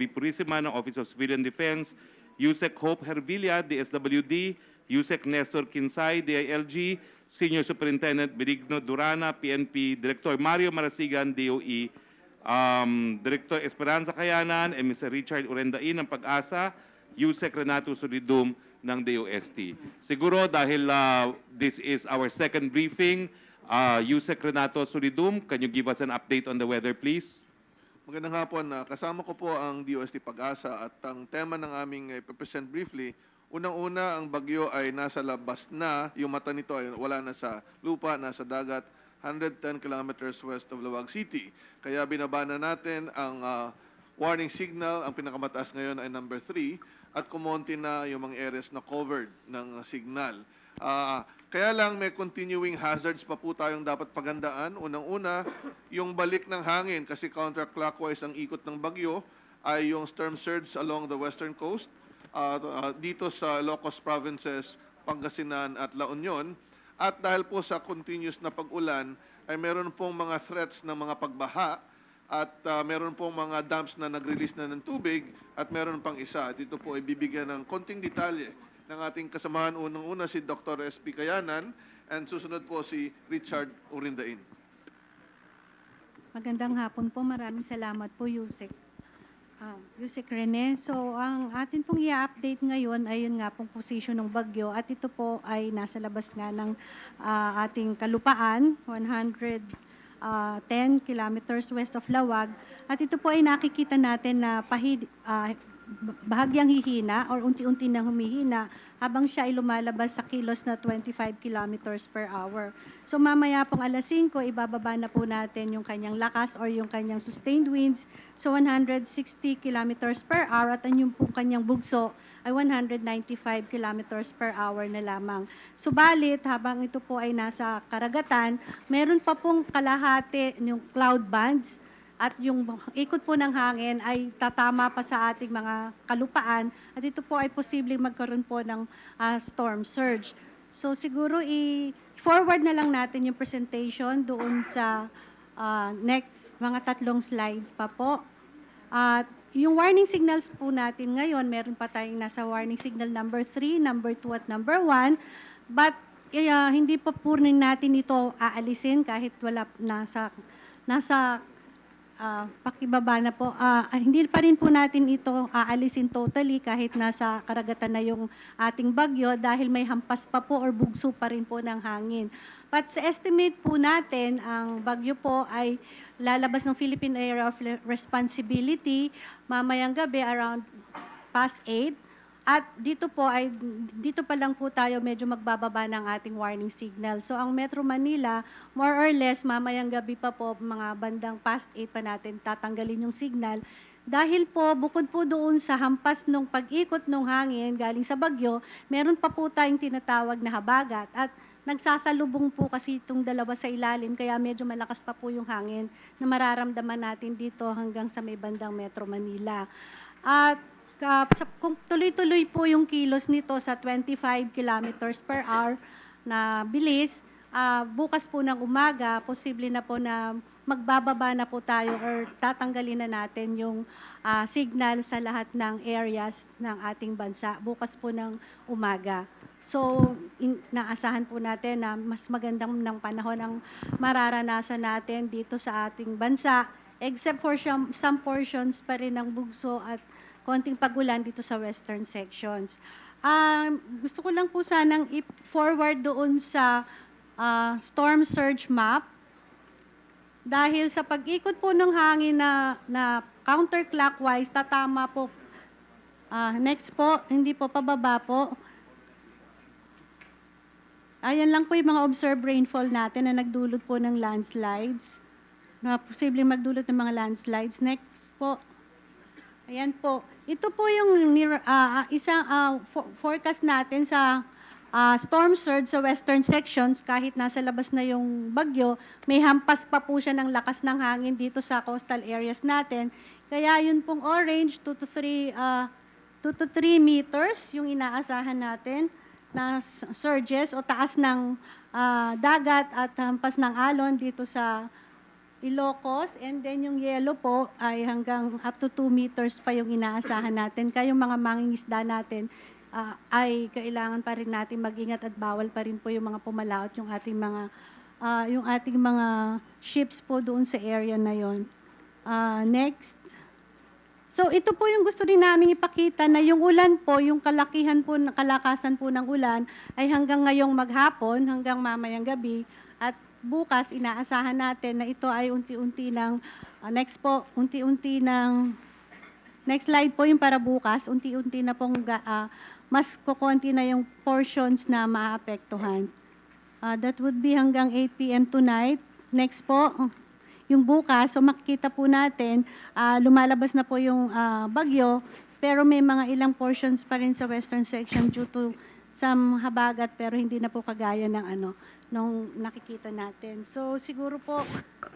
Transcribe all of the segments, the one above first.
Robby Purisima ng Office of Civilian Defense, Yusek Hope Hervilla, DSWD, Yusek Nestor Kinsay, DILG, Senior Superintendent Benigno Durana, PNP, Director Mario Marasigan, DOE, Director Esperanza Kayanan, and Mr. Richard Urendain ng Pag-asa, Yusek Renato Solidum ng DOST. Siguro dahil this is our second briefing, Yusek Renato Solidum, can you give us an update on the weather, please? Magandang hapon. Kasama ko po ang DOST Pag-asa at ang tema ng aming ipapresent briefly, unang-una ang bagyo ay nasa labas na, yung mata nito ay wala na sa lupa, nasa dagat, 110 kilometers west of Lawag City. Kaya binaba na natin ang warning signal, ang pinakamataas ngayon ay number 3 at kumonti na yung mga areas na covered ng signal. Kaya lang may continuing hazards pa po tayong dapat paghandaan. Unang-una, yung balik ng hangin kasi counterclockwise ang ikot ng bagyo ay yung storm surge along the western coast, dito sa Ilocos provinces, Pangasinan at La Union. At dahil po sa continuous na pag-ulan, ay meron pong mga threats ng mga pagbaha at meron pong mga dams na nag-release na ng tubig at meron pang isa. Dito po ay bibigyan ng konting detalye ng ating kasamahan. Unang-una si Dr. S.P. Kayanan and susunod po si Richard Urendain. Magandang hapon po. Maraming salamat po, Yusek. Yusek Rene. So, ang atin pong i-update ngayon ay yun nga pong position ng bagyo at ito po ay nasa labas nga ng ating kalupaan, 110 kilometers west of Lawag. At ito po ay nakikita natin na bahagyang hihina or unti-unti nang humihina habang siya ay lumalabas sa kilos na 25 kilometers per hour. So mamaya pong alas 5, ibababa na po natin yung kanyang lakas or yung kanyang sustained winds. So 160 kilometers per hour at yung pong kanyang bugso ay 195 kilometers per hour na lamang. Subalit, habang ito po ay nasa karagatan, meron pa pong kalahati yung cloud bands at yung ikot po ng hangin ay tatama pa sa ating mga kalupaan at ito po ay posibleng magkaroon po ng storm surge. So siguro i-forward na lang natin yung presentation doon sa next mga 3 slides pa po. At yung warning signals po natin ngayon, meron pa tayong nasa warning signal number 3, number 2 at number 1. But hindi pa po rin natin ito aalisin kahit wala nasa pakibaba na po. Hindi pa rin po natin ito aalisin totally kahit nasa karagatan na yung ating bagyo dahil may hampas pa po or bugso pa rin po ng hangin. But sa estimate po natin, ang bagyo po ay lalabas ng Philippine Area of Responsibility mamayang gabi around past 8. At dito pa lang po tayo medyo magbababa ng ating warning signal. So ang Metro Manila, more or less, mamayang gabi pa po, mga bandang past 8 pa natin tatanggalin yung signal. Dahil po, bukod po doon sa hampas ng pag-ikot ng hangin galing sa bagyo, meron pa po tayong tinatawag na habagat. At nagsasalubong po kasi itong dalawa sa ilalim, kaya medyo malakas pa po yung hangin na mararamdaman natin dito hanggang sa may bandang Metro Manila. At kung tuloy-tuloy po yung kilos nito sa 25 kilometers per hour na bilis, bukas po ng umaga, posible na po na magbababa na po tayo or tatanggalin na natin yung signal sa lahat ng areas ng ating bansa bukas po ng umaga. So, naasahan po natin na mas magandang ng panahon ang mararanasan natin dito sa ating bansa, except for some portions pa rin ng bugso at konting pagulan dito sa western sections. Gusto ko lang po sanang i-forward doon sa storm surge map. Dahil sa pag-ikot po ng hangin na counterclockwise, tatama po. Next po, hindi po, pababa po. Ayan lang po yung mga observed rainfall natin na nagdulot po ng landslides. Na posibleng magdulot ng mga landslides. Next po. Ayan po. Ito po yung isang forecast natin sa storm surge sa western sections. Kahit nasa labas na yung bagyo, may hampas pa po siya ng lakas ng hangin dito sa coastal areas natin. Kaya yun pong orange, 2 to 3 meters yung inaasahan natin na surges o taas ng dagat at hampas ng alon dito sa Ilocos, and then yung yellow po ay hanggang up to 2 meters pa yung inaasahan natin. Kaya yung mga mangingisda natin ay kailangan pa rin natin mag-ingat at bawal pa rin po yung mga pumalaot yung ating mga ships po doon sa area na yon. Next. So ito po yung gusto rin namin ipakita na yung ulan po, yung kalakihan po, kalakasan po ng ulan ay hanggang ngayong maghapon, hanggang mamayang gabi, at bukas inaasahan natin na ito ay unti-unti ng next slide po yung para bukas, unti-unti na pong mas kukonti na yung portions na maapektuhan. That would be hanggang 8 p.m. tonight. Next po, yung bukas, so makikita po natin, lumalabas na po yung bagyo, pero may mga ilang portions pa rin sa western section due to some habagat, pero hindi na po kagaya ng nung nakikita natin. So siguro po,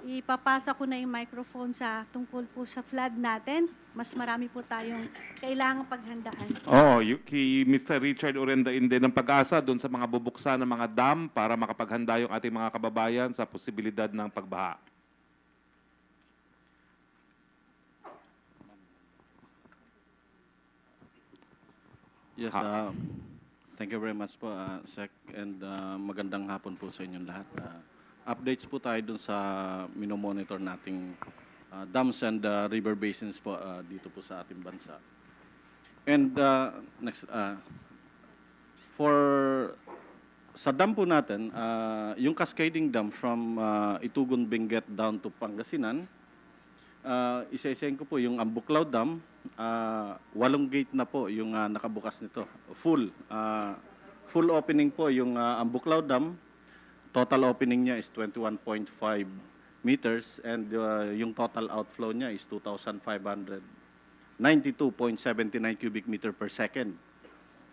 ipapasa ko na yung microphone tungkol po sa flood natin. Mas marami po tayong kailangang paghandaan. Kay Mr. Richard Orendain din ng Pag-asa doon sa mga bubuksan ng mga dam para makapaghanda yung ating mga kababayan sa posibilidad ng pagbaha. Yes, thank you very much po, Sec, and magandang hapon po sa inyong lahat. Updates po tayo dun sa minomonitor nating dams and river basins po dito po sa ating bansa. And next, sa dam po natin, yung cascading dam from Itugon, Benguet down to Pangasinan, isa-isayin ko po yung Ambuklaw Dam, 8 gate na po yung nakabukas nito. Full opening po yung Ambuklaw Dam. Total opening niya is 21.5 meters and yung total outflow niya is 2,592.79 cubic meter per second.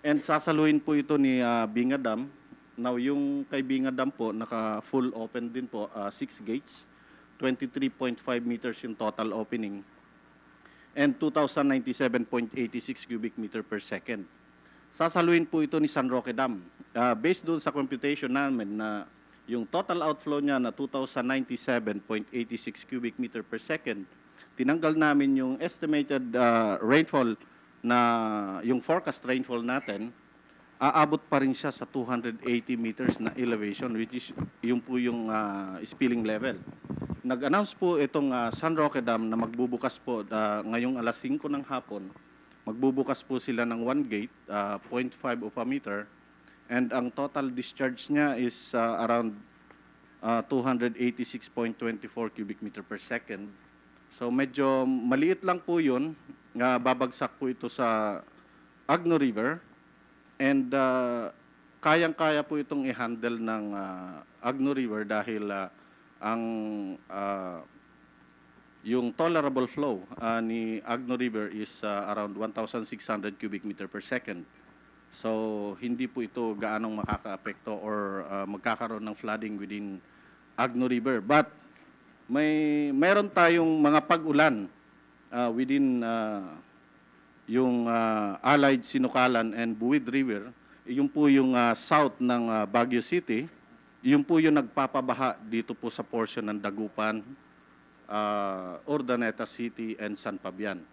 And sasaluhin po ito ni Binga Dam. Now yung kay Binga Dam po, naka-full open din po, 6 gates. 23.5 meters yung total opening and 2,097.86 cubic meter per second. Sasaluhin po ito ni San Roque Dam. Based doon sa computation namin na yung total outflow niya na 2,097.86 cubic meter per second, tinanggal namin yung estimated rainfall na yung forecast rainfall natin, aabot pa rin siya sa 280 meters na elevation, which is yung po yung spilling level. Nag-announce po itong San Roque Dam na magbubukas po ngayong alas 5 ng hapon. Magbubukas po sila ng 1 gate, 0.5 of a meter. And ang total discharge niya is around 286.24 cubic meter per second. So medyo maliit lang po yun. Babagsak po ito sa Agno River. And kayang-kaya po itong i-handle ng Agno River dahil yung tolerable flow ni Agno River is around 1,600 cubic meter per second. So hindi po ito gaanong makakaapekto or magkakaroon ng flooding within Agno River. But mayroon tayong mga pag-ulan within yung Allied, Sinukalan and Buwid River. Yung po yung south ng Baguio City. Yung po yung nagpapabaha dito po sa portion ng Dagupan, Urdaneta City, and San Fabian.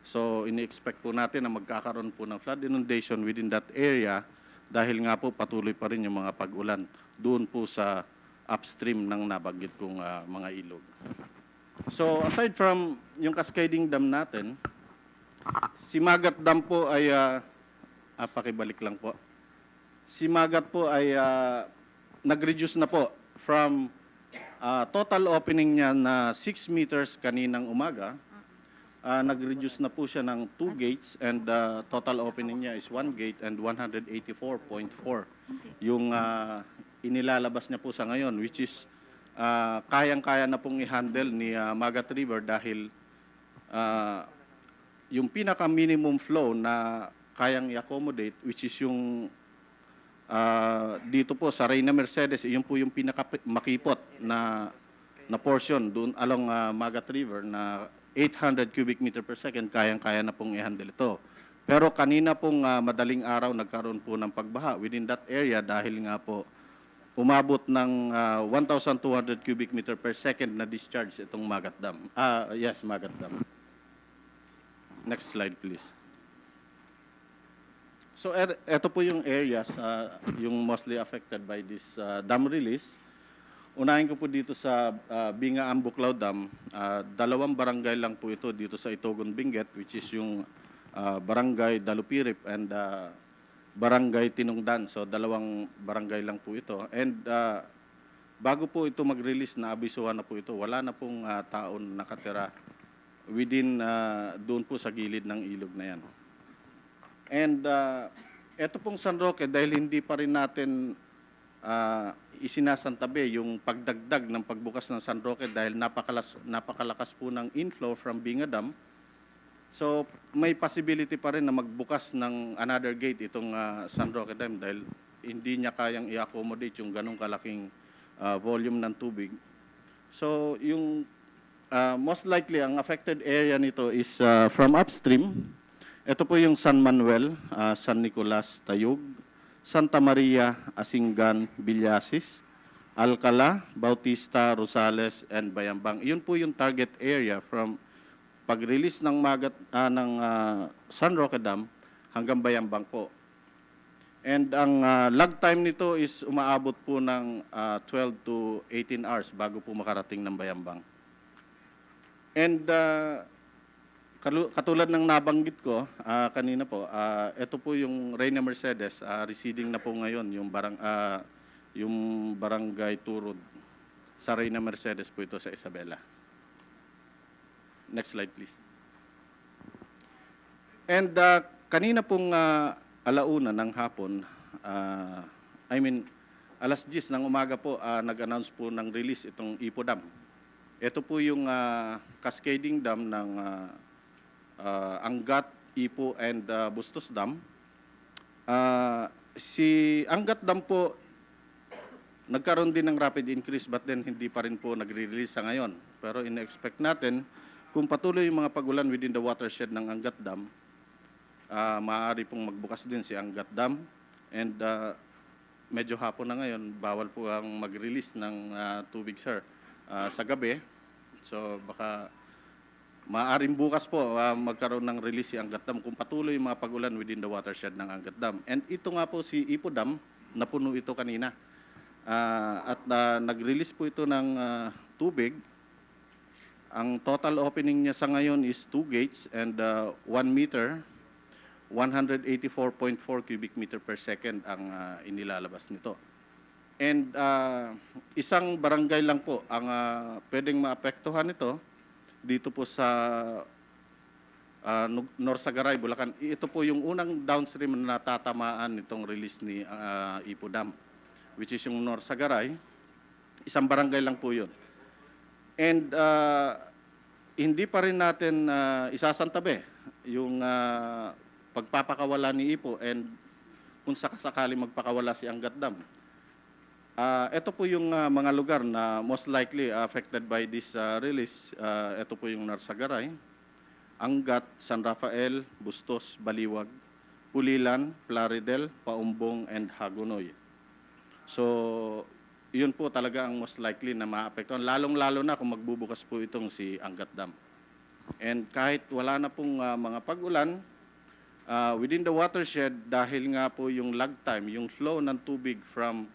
So, ini-expect po natin na magkakaroon po ng flood inundation within that area dahil nga po patuloy pa rin yung mga pag-ulan doon po sa upstream ng nabanggit kong mga ilog. So, aside from yung cascading dam natin, si Magat Dam po ay, pakibalik lang po, si Magat po ay nag-reduce na po from total opening niya na 6 meters kaninang umaga. Nag-reduce na po siya ng 2 gates and total opening niya is 1 gate and 184.4. Yung inilalabas niya po sa ngayon, which is kayang-kaya na pong i-handle ni Magat River dahil yung pinaka-minimum flow na kayang i-accommodate, which is yung dito po sa Reyna Mercedes, yun po yung pinaka-makipot na portion doon along Magat River na 800 cubic meter per second, kayang-kaya na pong i-handle ito. Pero kanina pong madaling araw nagkaroon po ng pagbaha within that area dahil nga po umabot ng 1,200 cubic meter per second na discharge itong Magat Dam. Yes, Magat Dam. Next slide, please. So, ito po yung areas, yung mostly affected by this dam release. Unahin ko po dito sa Binga Ambuklaw Dam. 2 barangay lang po ito dito sa Itogon, Benguet, which is yung Barangay Dalupirip and Barangay Tinungdan. So, 2 barangay lang po ito. And bago po ito mag-release, naabisuhan na po ito. Wala na pong taon nakatira within doon po sa gilid ng ilog na yan. And ito pong San Roque, dahil hindi pa rin natin isinasantabi yung pagdagdag ng pagbukas ng San Roque dahil napakalakas po ng inflow from Binga Dam. So may possibility pa rin na magbukas ng another gate itong San Roque Dam dahil hindi niya kayang i-accommodate yung ganong kalaking volume ng tubig. So yung most likely ang affected area nito is from upstream. Ito po yung San Manuel, San Nicolas, Tayug, Santa Maria, Asingan, Villasis, Alcala, Bautista, Rosales, and Bayambang. Yun po yung target area from pag-release ng San Roque Dam hanggang Bayambang po. And ang lag time nito is umaabot po ng 12 to 18 hours bago po makarating ng Bayambang. And katulad ng nabanggit ko kanina po, ito po yung Reyna Mercedes, receding na po ngayon yung barangay Turod sa Reyna Mercedes po ito sa Isabela. Next slide please. And kanina pong alauna ng hapon, alas 10 ng umaga po, nag-announce po ng release itong Ipo Dam. Ito po yung cascading dam ng Angat, Ipo, and Bustos Dam. Si Angat Dam po, nagkaroon din ng rapid increase but then hindi pa rin po nagre-release sa ngayon. Pero ina-expect natin, kung patuloy yung mga pagulan within the watershed ng Angat Dam, maaari pong magbukas din si Angat Dam. And medyo hapon na ngayon, bawal po ang mag-release ng tubig, sir, sa gabi. So baka maaaring bukas po magkaroon ng release si Angat Dam kung patuloy yung mga pagulan within the watershed ng Angat Dam. And ito nga po si Ipo Dam, napuno ito kanina. At nag-release po ito ng tubig. Ang total opening niya sa ngayon is 2 gates and 1 meter, 184.4 cubic meter per second ang inilalabas nito. And isang barangay lang po ang pwedeng maapektuhan ito dito po sa Norsagaray, Bulacan. Ito po yung unang downstream na natatamaan nitong release ni Ipo Dam, which is yung Norsagaray. Isang barangay lang po yun. And hindi pa rin natin isasantabi yung pagpapakawala ni Ipo and kung sakasakali magpakawala si Angat Dam. Ito po yung mga lugar na most likely affected by this release. Ito po yung Norsagaray, Angat, San Rafael, Bustos, Baliwag, Pulilan, Plaridel, Paumbong, and Hagonoy. So, yun po talaga ang most likely na maapektuhan. Lalong-lalo na kung magbubukas po itong si Angat Dam. And kahit wala na pong mga pag-ulan, within the watershed, dahil nga po yung lag time, yung flow ng tubig from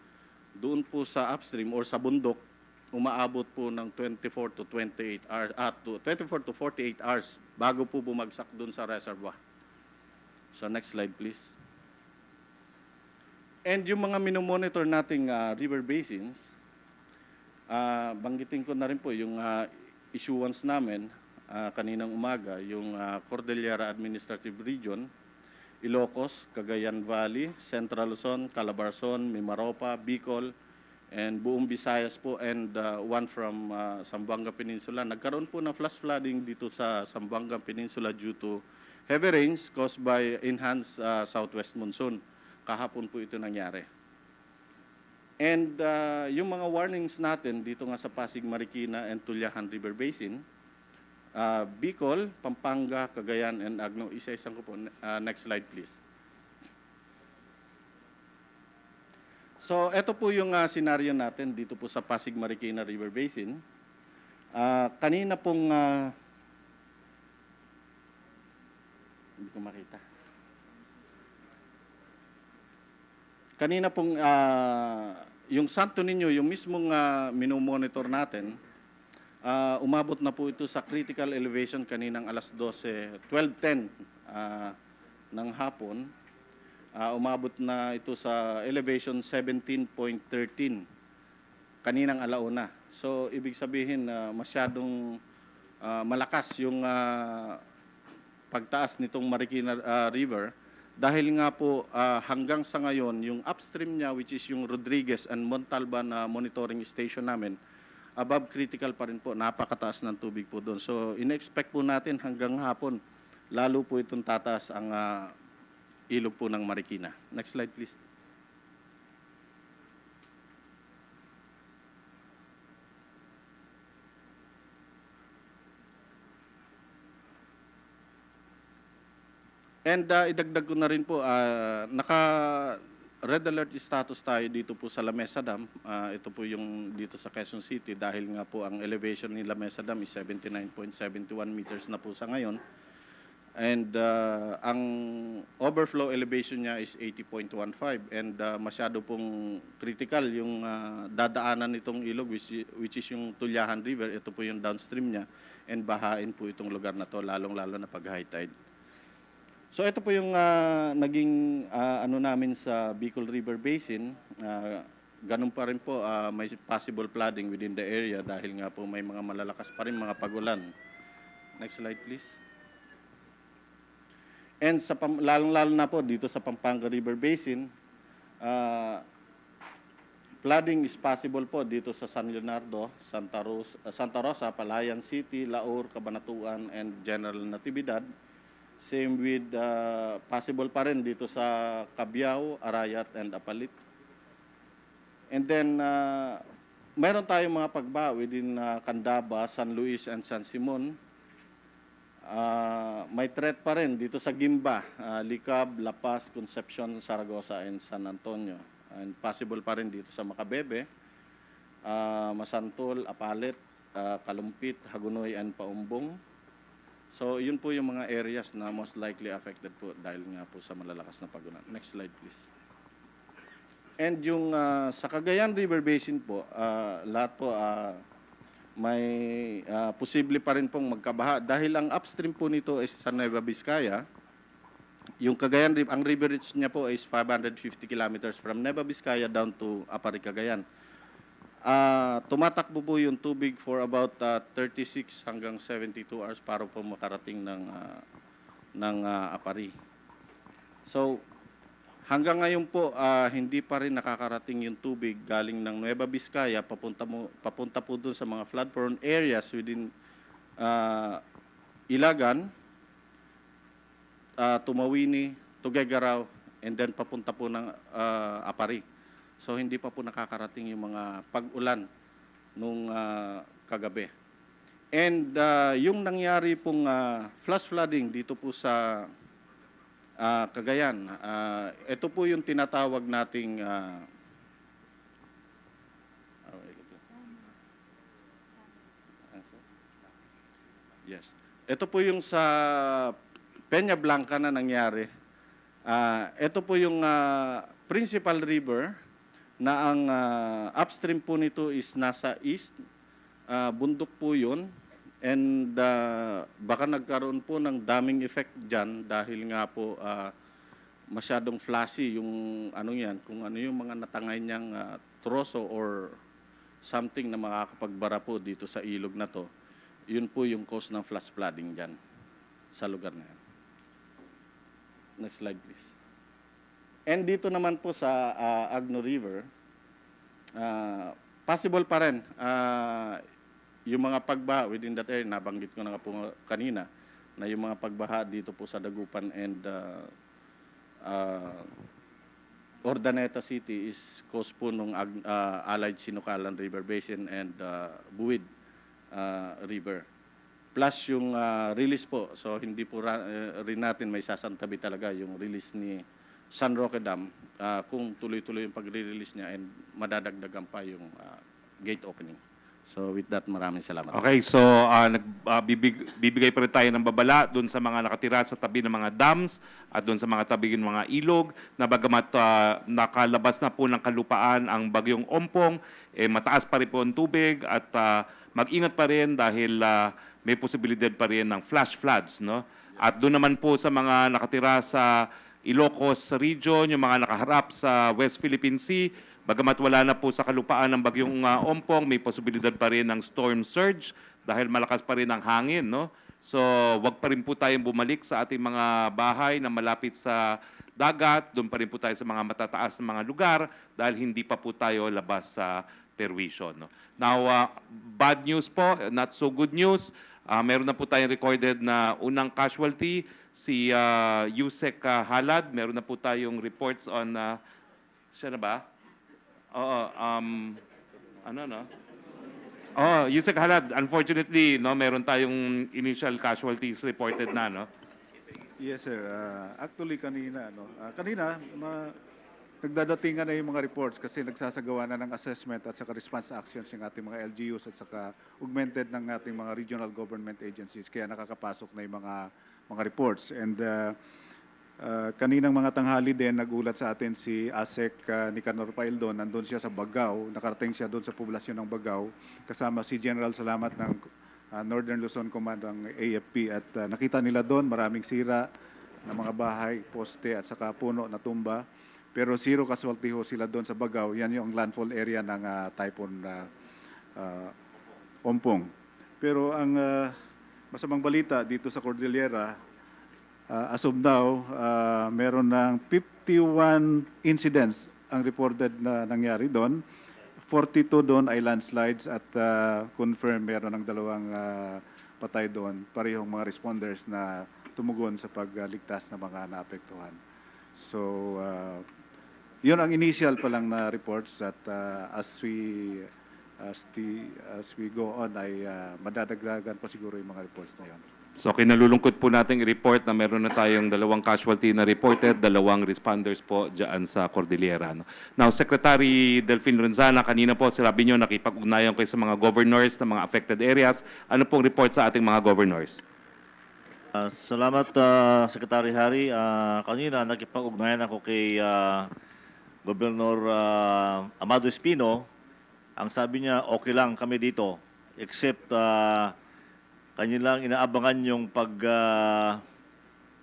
doon po sa upstream or sa bundok, umaabot po ng 24 to 28 hours, 24 to 48 hours bago po bumagsak doon sa reservoir. So next slide please. And yung mga minomonitor nating river basins, banggitin ko na rin po yung issuance namin kaninang umaga, yung Cordillera Administrative Region, Ilocos, Cagayan Valley, Central Luzon, Calabarzon, Mimaropa, Bicol, and buong Visayas po, and one from Zamboanga Peninsula. Nagkaroon po ng flash flooding dito sa Zamboanga Peninsula due to heavy rains caused by enhanced southwest monsoon. Kahapon po ito nangyari. And yung mga warnings natin dito nga sa Pasig, Marikina, and Tulyahan River Basin, Bicol, Pampanga, Cagayan, and Agno. Isa-isang ko po. Next slide, please. So, ito po yung scenario natin dito po sa Pasig Marikina River Basin. Kanina pong hindi ko makita. Kanina pong yung Santo Niño, yung mismong minomonitor natin, umabot na po ito sa critical elevation kaninang alas 12:10 ng hapon. Umabot na ito sa elevation 17.13 kaninang alauna. So, ibig sabihin masyadong malakas yung pagtaas nitong Marikina River dahil nga po hanggang sa ngayon, yung upstream niya, which is yung Rodriguez and Montalban monitoring station namin, above critical pa rin po, napakataas ng tubig po doon. So, in-expect po natin hanggang hapon, lalo po itong tataas ang ilog po ng Marikina. Next slide, please. And idagdag ko na rin po, naka-red alert status tayo dito po sa Lamesa Dam. Ito po yung dito sa Quezon City dahil nga po ang elevation ni Lamesa Dam is 79.71 meters na po sa ngayon. And ang overflow elevation niya is 80.15 and masyado pong critical yung dadaanan nitong ilog which is yung Tulyahan River. Ito po yung downstream niya and bahain po itong lugar na to lalong-lalo na pag high tide. So ito po yung naging ano namin sa Bicol River Basin. Ganun pa rin po may possible flooding within the area dahil nga po may mga malalakas pa rin mga pagulan. Next slide please. And sa lalong-lalo na po dito sa Pampanga River Basin, flooding is possible po dito sa San Leonardo, Santa Rosa, Palayan City, Laur, Cabanatuan, and General Natividad. Same with possible pa rin dito sa Cabiao, Arayat, and Apalit. And then, mayroon tayong mga pagba within Candaba, San Luis, and San Simon. May threat pa rin dito sa Gimba, Licab, La Paz, Concepcion, Saragossa, and San Antonio. And possible pa rin dito sa Macabebe, Masantol, Apalit, Kalumpit, Hagonoy, and Paumbong. So, yun po yung mga areas na most likely affected po dahil nga po sa malalakas na pagulan. Next slide, please. And yung sa Cagayan River Basin po, lahat po may posible pa rin pong magkabaha. Dahil ang upstream po nito is sa Nueva Vizcaya. Yung Cagayan River, ang river reach niya po is 550 kilometers from Nueva Vizcaya down to Apari, Cagayan. Tumatakbo po yung tubig for about 36 hanggang 72 hours para po makarating ng Apari. So, hanggang ngayon po, hindi pa rin nakakarating yung tubig galing ng Nueva Vizcaya, papunta po dun sa mga flood-prone areas within Ilagan, Tumawini, Tuguegarao, and then papunta po ng Apari. So, hindi pa po nakakarating yung mga pag-ulan nung kagabi. And yung nangyari pong flash flooding dito po sa Cagayan, ito po yung tinatawag nating yes. Ito po yung sa Peña Blanca na nangyari. Ito po yung principal river na ang upstream po nito is nasa east, bundok po yun, and baka nagkaroon po ng daming effect dyan dahil nga po masyadong flashy yung ano yan, kung ano yung mga natangay niyang troso or something na makakapagbara po dito sa ilog na to, yun po yung cause ng flash flooding dyan sa lugar na yan. Next slide please. And dito naman po sa Agno River, possible pa rin yung mga pagbaha within that area, nabanggit ko na nga po kanina, na yung mga pagbaha dito po sa Dagupan and Ordaneta City is cause po nung Allied Sinukalan River Basin and Buwid River. Plus yung release po, so hindi po rin natin may sasantabi talaga yung release ni San Roque Dam kung tuloy-tuloy yung pagre-release niya and madadagdagan pa yung gate opening. So with that, maraming salamat. Okay, so bibigay pa rin tayo ng babala doon sa mga nakatira sa tabi ng mga dams at doon sa mga tabi ng mga ilog na bagamat nakalabas na po ng kalupaan ang bagyong Ompong, mataas pa rin po ang tubig at mag-ingat pa rin dahil may posibilidad pa rin ng flash floods. No? At doon naman po sa mga nakatira sa Ilocos region, yung mga nakaharap sa West Philippine Sea, bagamat wala na po sa kalupaan ng bagyong Ompong, may posibilidad pa rin ng storm surge dahil malakas pa rin ang hangin. No? So wag pa rin po tayong bumalik sa ating mga bahay na malapit sa dagat. Doon pa rin po tayo sa mga matataas na mga lugar dahil hindi pa po tayo labas sa perwisyon. No? Now, bad news po, not so good news. Meron na po tayong recorded na unang casualty, si Yusek Halad. Meron na po tayong reports on, siya na ba? Oo, Yusek Halad, unfortunately, no, meron tayong initial casualties reported na, no? Yes, sir. Actually, kanina, nagdadatingan na yung mga reports kasi nagsasagawa na ng assessment at saka response actions yung ating mga LGUs at saka augmented ng ating mga regional government agencies. Kaya nakakapasok na yung mga reports. And kaninang mga tanghali din, nagulat sa atin si ASEC Nicanor Paildon. Nandun siya sa Bagao. Nakarating siya doon sa poblasyon ng Bagao. Kasama si General Salamat ng Northern Luzon Command ng AFP. At nakita nila doon maraming sira ng mga bahay, poste at saka puno na tumba. Pero zero casualty ho sila doon sa Bagao. Yan yung landfall area ng Typhoon Ompong. Pero ang masamang balita dito sa Cordillera, as of now, meron ng 51 incidents ang reported na nangyari doon. 42 doon ay landslides at confirm meron ng 2 patay doon. Parehong mga responders na tumugon sa pagligtas ng mga naapektuhan. So, yun ang initial pa lang na reports at as we go on ay madadagdagan pa siguro yung mga reports na yun. So kinalulungkot po nating i-report na meron na tayong 2 casualty na reported, 2 responders po dyan sa Cordillera. No? Now, Secretary Delfin Ronzana, kanina po sinabi nyo nakipag-ugnayan kayo sa mga governors ng mga affected areas. Ano pong report sa ating mga governors? Salamat, Secretary Harry. Kanina nakipag-ugnayan ako kay Governor Amado Espino. Ang sabi niya, okay lang kami dito, except kanilang inaabangan yung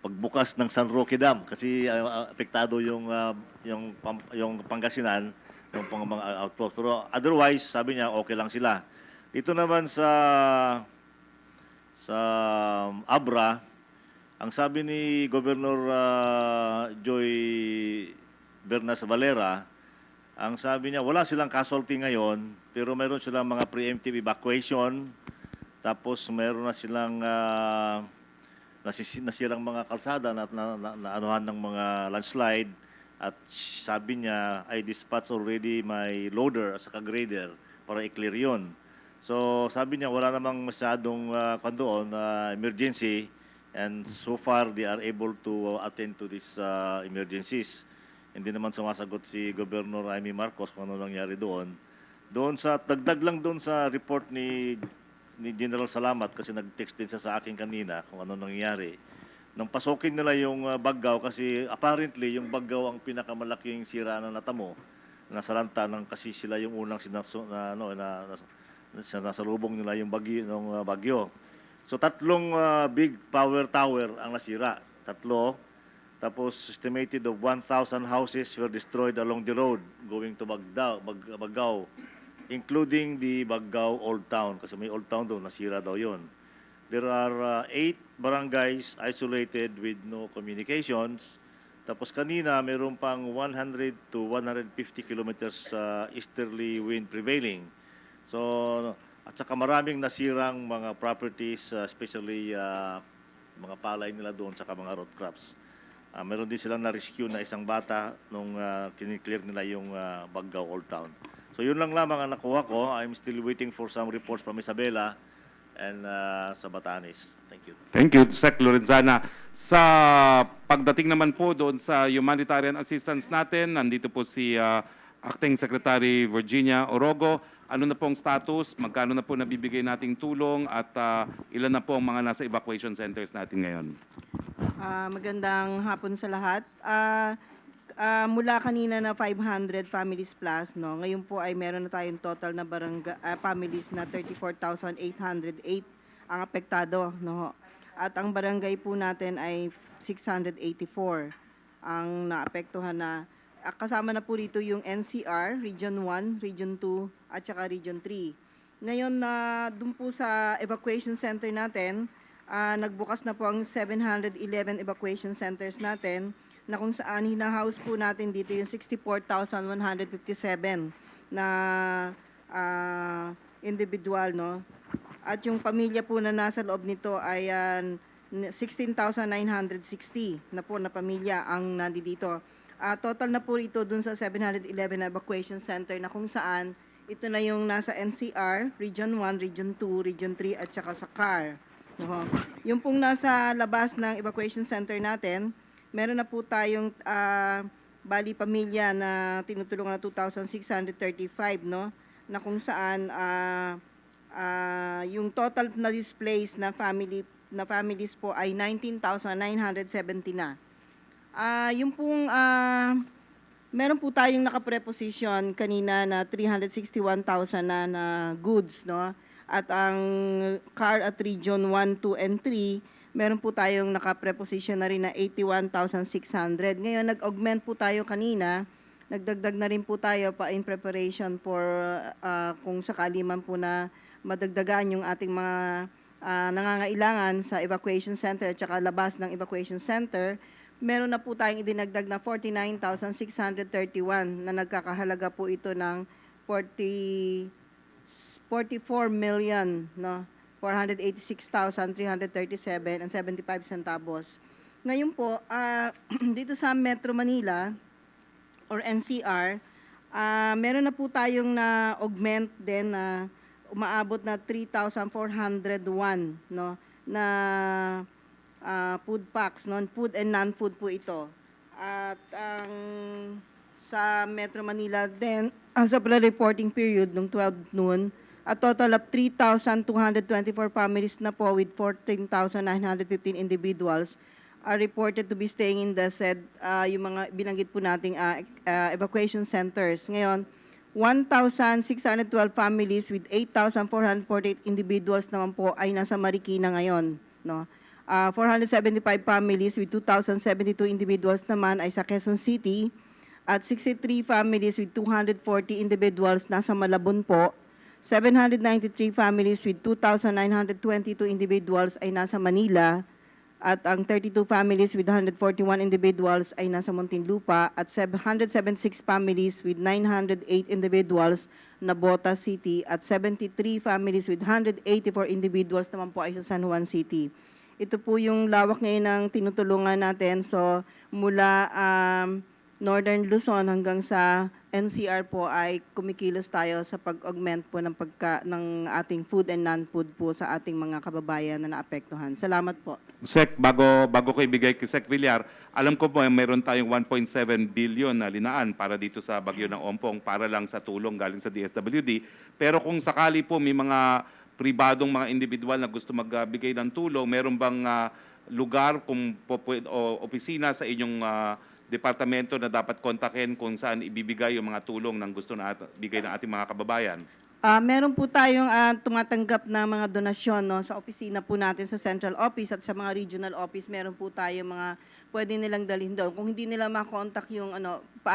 pagbukas ng San Roque Dam kasi apektado yung Pangasinan, yung mga outflows. Pero otherwise, sabi niya, okay lang sila. Dito naman sa Abra, ang sabi ni Governor Joy Bernas Valera, ang sabi niya, wala silang casualty ngayon, pero meron silang mga preemptive evacuation. Tapos meron na silang nasirang mga kalsada na anuhan ng mga landslide. At sabi niya, I dispatch already my loader at saka grader para i-clear yun. So sabi niya, wala namang masyadong emergency. And so far, they are able to attend to these emergencies. Hindi naman sumasagot si Governor Jaime Marcos kung ano nangyari doon. Doon sa, dagdag lang doon sa report ni General Salamat kasi nag-text din siya sa akin kanina kung ano nangyayari. Nang pasokin nila yung Bagao kasi apparently yung Bagao ang pinakamalaking sira na natamo. Nasalanta ng kasi sila yung unang nasalubong nila yung bagyo. So 3 big power tower ang nasira. 3. Tapos estimated of 1,000 houses were destroyed along the road going to Bagao. Including the Bagao Old Town, kasi may Old Town doon, nasira daw yun. There are 8 barangays isolated with no communications. Tapos kanina, mayroon pang 100 to 150 kilometers easterly wind prevailing. So, at saka maraming nasirang mga properties, especially mga palay nila doon, saka mga road crops. Meron din silang na-rescue na isang bata nung kiniklear nila yung Bagao Old Town. So yun lang lamang ang nakuha ko. I'm still waiting for some reports from Isabela and sa Batanes. Thank you. Thank you, Sec. Lorenzana. Sa pagdating naman po doon sa humanitarian assistance natin, nandito po si Acting Secretary Virginia Orogo. Ano na pong status? Magkano na po nabibigay nating tulong? At ilan na po ang mga nasa evacuation centers natin ngayon? Magandang hapon sa lahat. Mula kanina na 500 families plus, no? Ngayon po ay meron na tayong total na families na 34,808 ang apektado, no? At ang barangay po natin ay 684 ang naapektuhan na. Kasama na po rito yung NCR, Region 1, Region 2, at saka Region 3. Ngayon na dun po sa evacuation center natin, nagbukas na po ang 711 evacuation centers natin na kung saan hinahouse po natin dito yung 64,157 na individual, no? At yung pamilya po na nasa loob nito ay 16,960 na po na pamilya ang nandito. Total na po ito dun sa 711 na evacuation center na kung saan ito na yung nasa NCR, Region 1, Region 2, Region 3 at saka sa CAR. Yung pong nasa labas ng evacuation center natin, meron na po tayong bali pamilya na tinutulungan na 2,635, no? Na kung saan yung total na displaced na families po ay 19,970 na. Yung pong meron po tayong nakapreposition kanina na 361,000 na goods, no? At ang CAR at Region 1, 2, and 3, meron po tayong nakapreposition na rin na 81,600. Ngayon, nag-augment po tayo kanina. Nagdagdag na rin po tayo pa in preparation for kung sakali man po na madagdagan yung ating mga nangangailangan sa evacuation center at saka labas ng evacuation center. Meron na po tayong idinagdag na 49,631 na nagkakahalaga po ito ng 44 million, no? 486,337 and 75 centavos. Ngayon po, dito sa Metro Manila or NCR, meron na po tayong na-augment din na umaabot na 3,401, no? Na food packs, food and non-food po ito. At sa Metro Manila din, as of the reporting period ng 12 noon, a total of 3,224 families na po with 14,915 individuals are reported to be staying in the said, yung mga binanggit po nating evacuation centers. Ngayon, 1,612 families with 8,448 individuals naman po ay nasa Marikina ngayon, no? 475 families with 2,072 individuals naman ay sa Quezon City at 63 families with 240 individuals nasa Malabon po. 793 families with 2,922 individuals ay nasa Manila at ang 32 families with 141 individuals ay nasa Muntinlupa at 176 families with 908 individuals na Bota City at 73 families with 184 individuals naman po ay sa San Juan City. Ito po yung lawak ngayon ng tinutulungan natin. So mula Northern Luzon hanggang sa NCR po ay kumikilos tayo sa pag-augment po ng ating food and non-food po sa ating mga kababayan na naapektuhan. Salamat po. Sec, bago ko ibigay kay Sec Villar, alam ko po mayroon tayong 1.7 billion na linaan para dito sa bagyo ng Ompong para lang sa tulong galing sa DSWD. Pero kung sakali po may mga pribadong mga individual na gusto magbigay ng tulong, meron bang lugar o opisina sa inyong departamento na dapat kontakin kung saan ibibigay yung mga tulong ng gusto na bigay ng ating mga kababayan? Meron po tayong tumatanggap ng mga donasyon, no, sa opisina po natin sa central office at sa mga regional office. Meron po tayong mga pwede nilang dalhin doon. Kung hindi nila makontak yung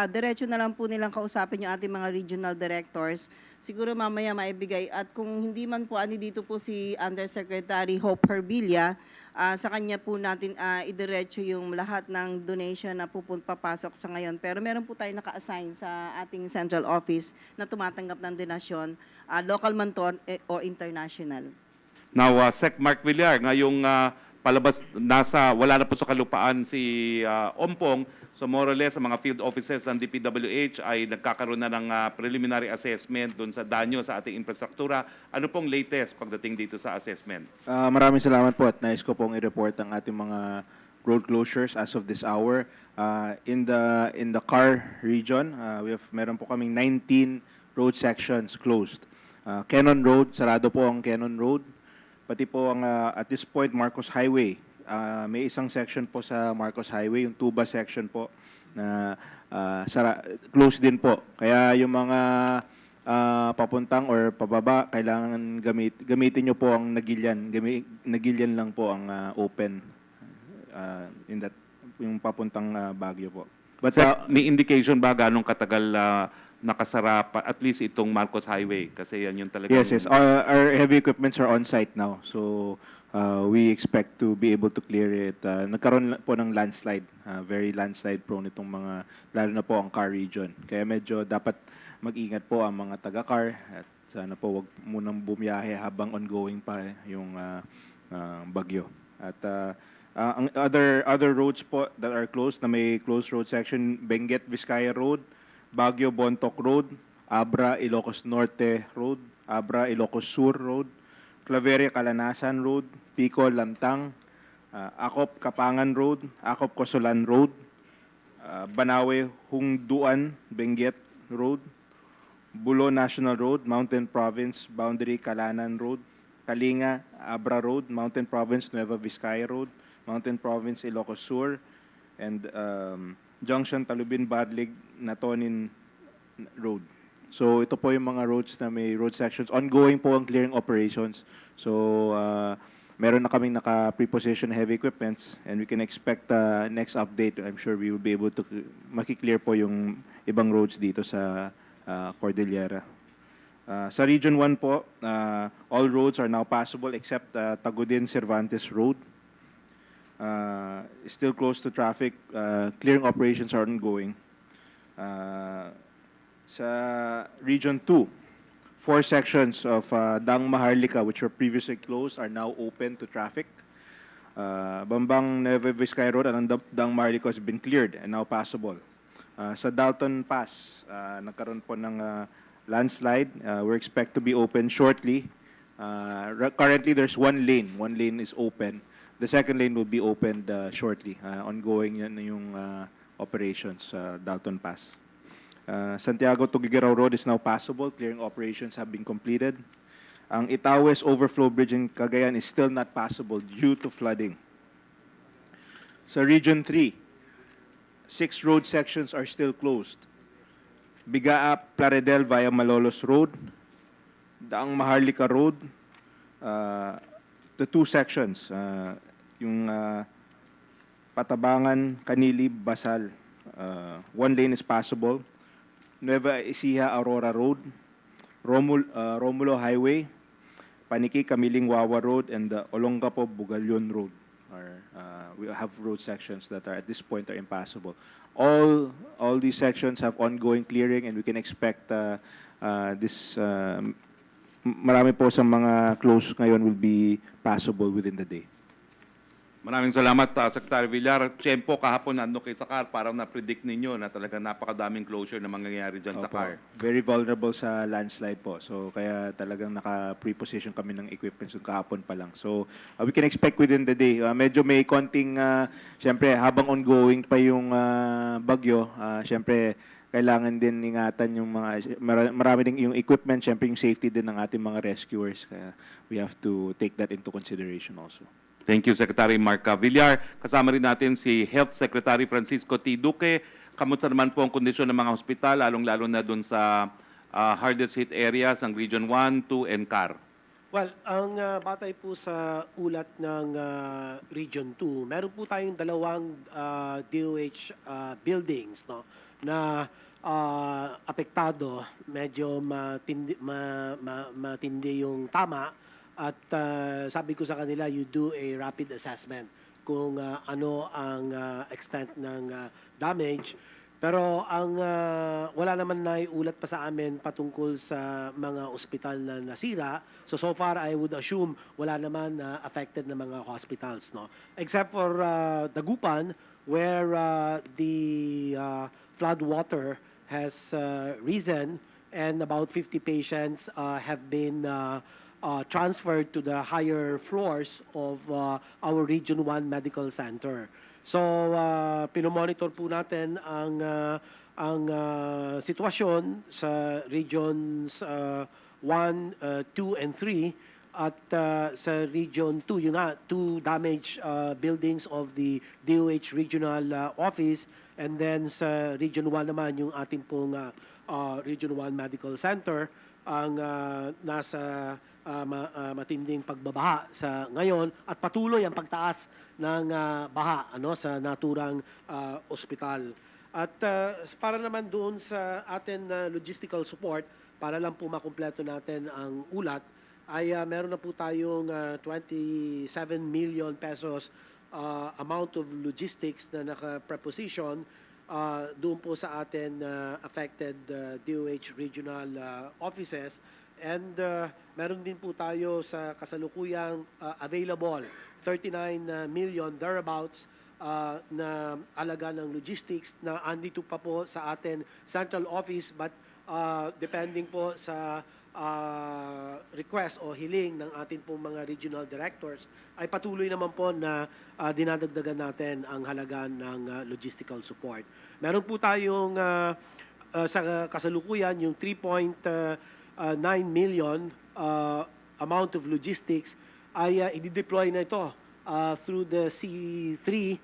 diretso na lang po nilang kausapin yung ating mga regional directors. Siguro mamaya maibigay. At kung hindi man po dito po si Undersecretary Hope Herbilia, sa kanya po natin idiretso yung lahat ng donation na papasok sa ngayon. Pero meron po tayo naka-assign sa ating central office na tumatanggap ng donasyon, local man to or international. Now, Sec Mark Villar, ngayong wala na po sa kalupaan si Ompong. So more or less, sa mga field offices ng DPWH ay nagkakaroon na ng preliminary assessment doon sa danyo sa ating infrastruktura. Ano pong latest pagdating dito sa assessment? Maraming salamat po at nais ko pong i-report ang ating mga road closures as of this hour. In the CAR region, meron po kaming 19 road sections closed. Cannon Road, sarado po ang Cannon Road. Pati po ang at this point Marcos Highway. May isang section po sa Marcos Highway, yung Tuba section po na closed din po. Kaya yung mga papuntang or pababa, kailangan gamitin nyo po ang Nagilian. Nagilian lang po ang open in that yung papuntang Baguio po. But May indication ba ganong katagal nakasara pa, at least itong Marcos Highway? Kasi yan yung talagang... yes. Our heavy equipments are on site now. So we expect to be able to clear it. Nagkaroon po ng landslide. Very landslide prone itong mga, lalo na po ang CAR region. Kaya medyo dapat mag-ingat po ang mga taga-CAR at sana po wag munang bumiyahe habang ongoing pa yung bagyo. At ang other roads po that are closed, na may closed road section, Benguet Vizcaya Road, Baguio Bontoc Road, Abra Ilocos Norte Road, Abra Ilocos Sur Road, Claveria Calanasan Road, Pico Lantang, Acop Kapangan Road, Acop Cosolan Road, Banawe Hungduan Benguet Road, Bulo National Road, Mountain Province Boundary Calanan Road, Kalinga Abra Road, Mountain Province Nueva Vizcaya Road, Mountain Province Ilocos Sur, and Junction Talubin Badlig Natonin Road. So ito po yung mga roads na may road sections. Ongoing po ang clearing operations. So meron na kaming naka-preposition heavy equipments and we can expect next update. I'm sure we will be able to makiklear po yung ibang roads dito sa Cordillera. Sa Region 1 po, all roads are now passable except Tagudin Cervantes Road. Still closed to traffic. Clearing operations are ongoing. Sa Region 2, 4 sections of Dang Maharlika, which were previously closed, are now open to traffic. Bambang Nueva Vizcaya Road and Dang Maharlika has been cleared and now passable. Sa Dalton Pass, nagkaroon po ng landslide. We expect to be open shortly. Currently, there's one lane. One lane is open. The second lane will be opened shortly. Ongoing yan yung operations sa Dalton Pass. Santiago Tugigaraw Road is now passable. Clearing operations have been completed. Ang Itawes Overflow Bridge in Cagayan is still not passable due to flooding. Sa Region 3, 6 road sections are still closed. Bigaa Plaredel via Malolos Road, Daang Maharlika Road, the 2 sections, yung Patabangan, Kanili, Basal, 1 lane is passable. Nueva Ecija Aurora Road, Romulo Highway, Paniki Kamiling Wawa Road, and the Olongapo Bugalyon Road. We have road sections that are at this point are impassable. All these sections have ongoing clearing, and we can expect marami po sa mga close ngayon will be passable within the day. Maraming salamat, Secretary Villar. Tiyempo, kahapon nandun kayo sa CAR, parang na-predict ninyo na talaga napakadaming closure na mangyayari dyan sa Opo. CAR. Very vulnerable sa landslide po. So kaya talagang naka-preposition kami ng equipment yung kahapon pa lang. So we can expect within the day. Medyo may konting, siyempre habang ongoing pa yung bagyo, siyempre kailangan din ingatan yung mga, marami din yung equipment, siyempre yung safety din ng ating mga rescuers. Kaya we have to take that into consideration also. Thank you, Secretary Mark Villar. Kasama rin natin si Health Secretary Francisco T. Duque. Kamusta naman po ang kondisyon ng mga hospital, lalong-lalo na doon sa hardest hit areas ng Region 1, 2, and CAR? Well, ang batay po sa ulat ng Region 2, meron po tayong dalawang DOH buildings, no, na apektado, medyo matindi yung tama. At sabi ko sa kanila, you do a rapid assessment kung ano ang extent ng damage. Pero ang wala naman naiulat pa sa amin patungkol sa mga ospital na nasira. So far I would assume wala naman na affected na mga hospitals, no. Except for Dagupan where the flood water has risen and about 50 patients have been transferred to the higher floors of our Region 1 Medical Center. So, pinomonitor po natin ang sitwasyon sa regions 1, 2, and 3 at sa Region 2, yun nga, 2 damaged buildings of the DOH Regional Office, and then sa Region 1 naman yung ating pong Region 1 Medical Center ang nasa matinding pagbabaha sa ngayon at patuloy ang pagtaas ng baha sa naturang ospital. At para naman doon sa atin na logistical support, para lang po makumpleto natin ang ulat, ay meron na po tayong 27 million pesos amount of logistics na naka-preposition doon po sa atin affected DOH regional offices. And meron din po tayo sa kasalukuyang available 39 million thereabouts na alaga ng logistics na andito pa po sa atin central office, but depending po sa request o hiling ng ating pong mga regional directors ay patuloy naman po na dinadagdagan natin ang halaga ng logistical support. Meron po tayong sa kasalukuyan yung 3.9 million amount of logistics ay i-deploy na ito through the C1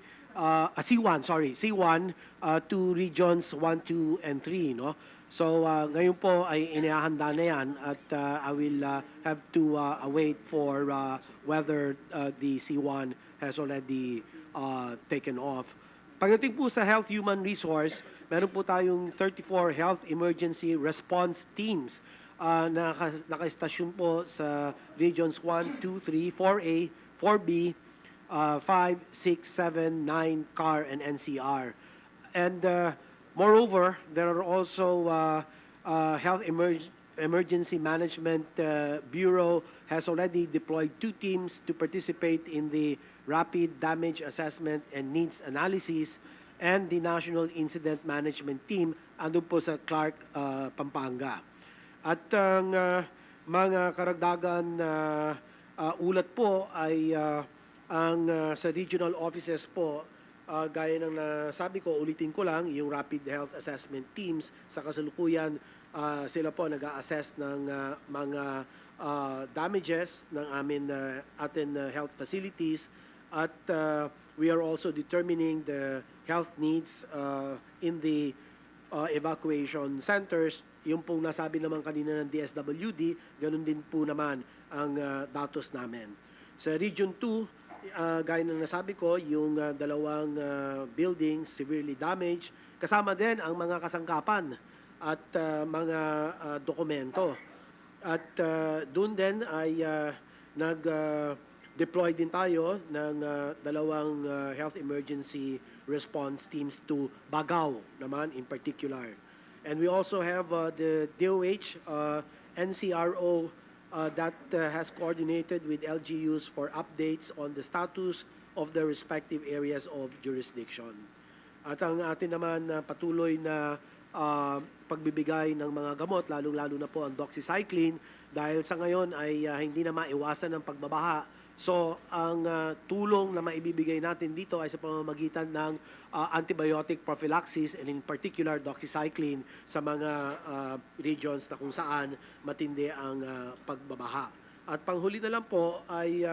to regions 1, 2, and 3, no? So ngayon po ay inihahanda na yan at I will have to await for whether the C1 has already taken off. Pagdating po sa Health Human Resource, meron po tayong 34 Health Emergency Response Teams na naka-estasyon po sa Regions 1, 2, 3, 4A, 4B, 5, 6, 7, 9, CAR, and NCR. And moreover, there are also Health Emergency Management Bureau has already deployed 2 teams to participate in the Rapid Damage Assessment and Needs Analysis, and the National Incident Management Team andun po sa Clark, Pampanga. At ang mga karagdagan ulat po ay ang sa regional offices po, gaya ng nasabi ko, ulitin ko lang, yung Rapid Health Assessment Teams sa kasalukuyan, sila po nag-a-assess ng mga damages ng atin health facilities, at we are also determining the health needs in the evacuation centers. Yung pong nasabi naman kanina ng DSWD, ganun din po naman ang datos namin. Sa Region 2, gaya ng nasabi ko, yung dalawang buildings severely damaged, kasama din ang mga kasangkapan at mga dokumento. At doon din ay nag-deploy din tayo ng dalawang health emergency response teams to Bagao naman in particular. And we also have the DOH NCRO that has coordinated with LGUs for updates on the status of the respective areas of jurisdiction. At ang atin naman patuloy na pagbibigay ng mga gamot, lalong-lalo na po ang doxycycline, dahil sa ngayon ay hindi na maiwasan ng pagbabaha. So ang tulong na maibibigay natin dito ay sa pamamagitan ng antibiotic prophylaxis, and in particular doxycycline sa mga regions na kung saan matindi ang pagbabaha. At panghuli na lang po ay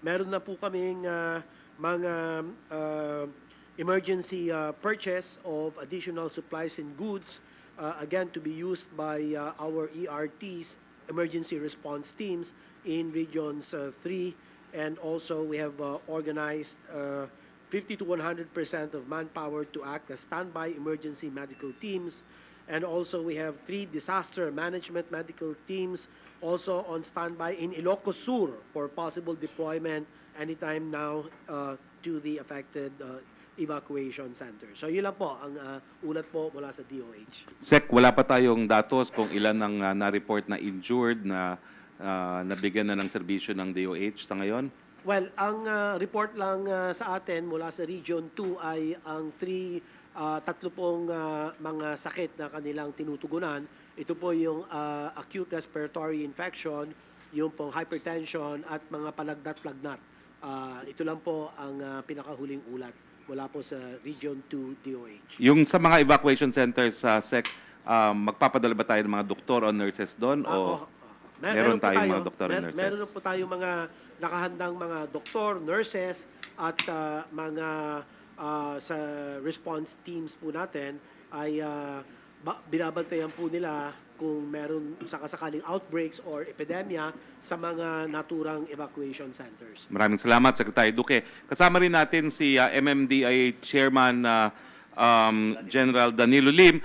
meron na po kaming mga emergency purchase of additional supplies and goods, again to be used by our ERTs, emergency response teams, in regions 3, and also we have organized 50 to 100% of manpower to act as standby emergency medical teams, and also we have 3 disaster management medical teams also on standby in Ilocos Sur for possible deployment anytime now to the affected evacuation center. So yun lang po ang ulat po mula sa DOH. Sec, wala pa tayong datos kung ilan ang na-report na injured na nabigyan na ng serbisyo ng DOH sa ngayon? Well, ang report lang sa atin mula sa Region 2 ay ang tatlo pong mga sakit na kanilang tinutugunan. Ito po yung acute respiratory infection, yung pong hypertension at mga palagdat-lagnat. Ito lang po ang pinakahuling ulat mula po sa Region 2 DOH. Yung sa mga evacuation centers sa SEC, magpapadala ba tayo ng mga doktor o nurses doon? Meron po tayong tayo, mga doktor and nurses? Meron po tayong mga nakahandang mga doktor, nurses at mga sa response teams po natin ay binabantayan po nila kung meron sakasakaling outbreaks or epidemya sa mga naturang evacuation centers. Maraming salamat, Secretary Duque. Kasama rin natin si MMDA Chairman General Danilo Lim.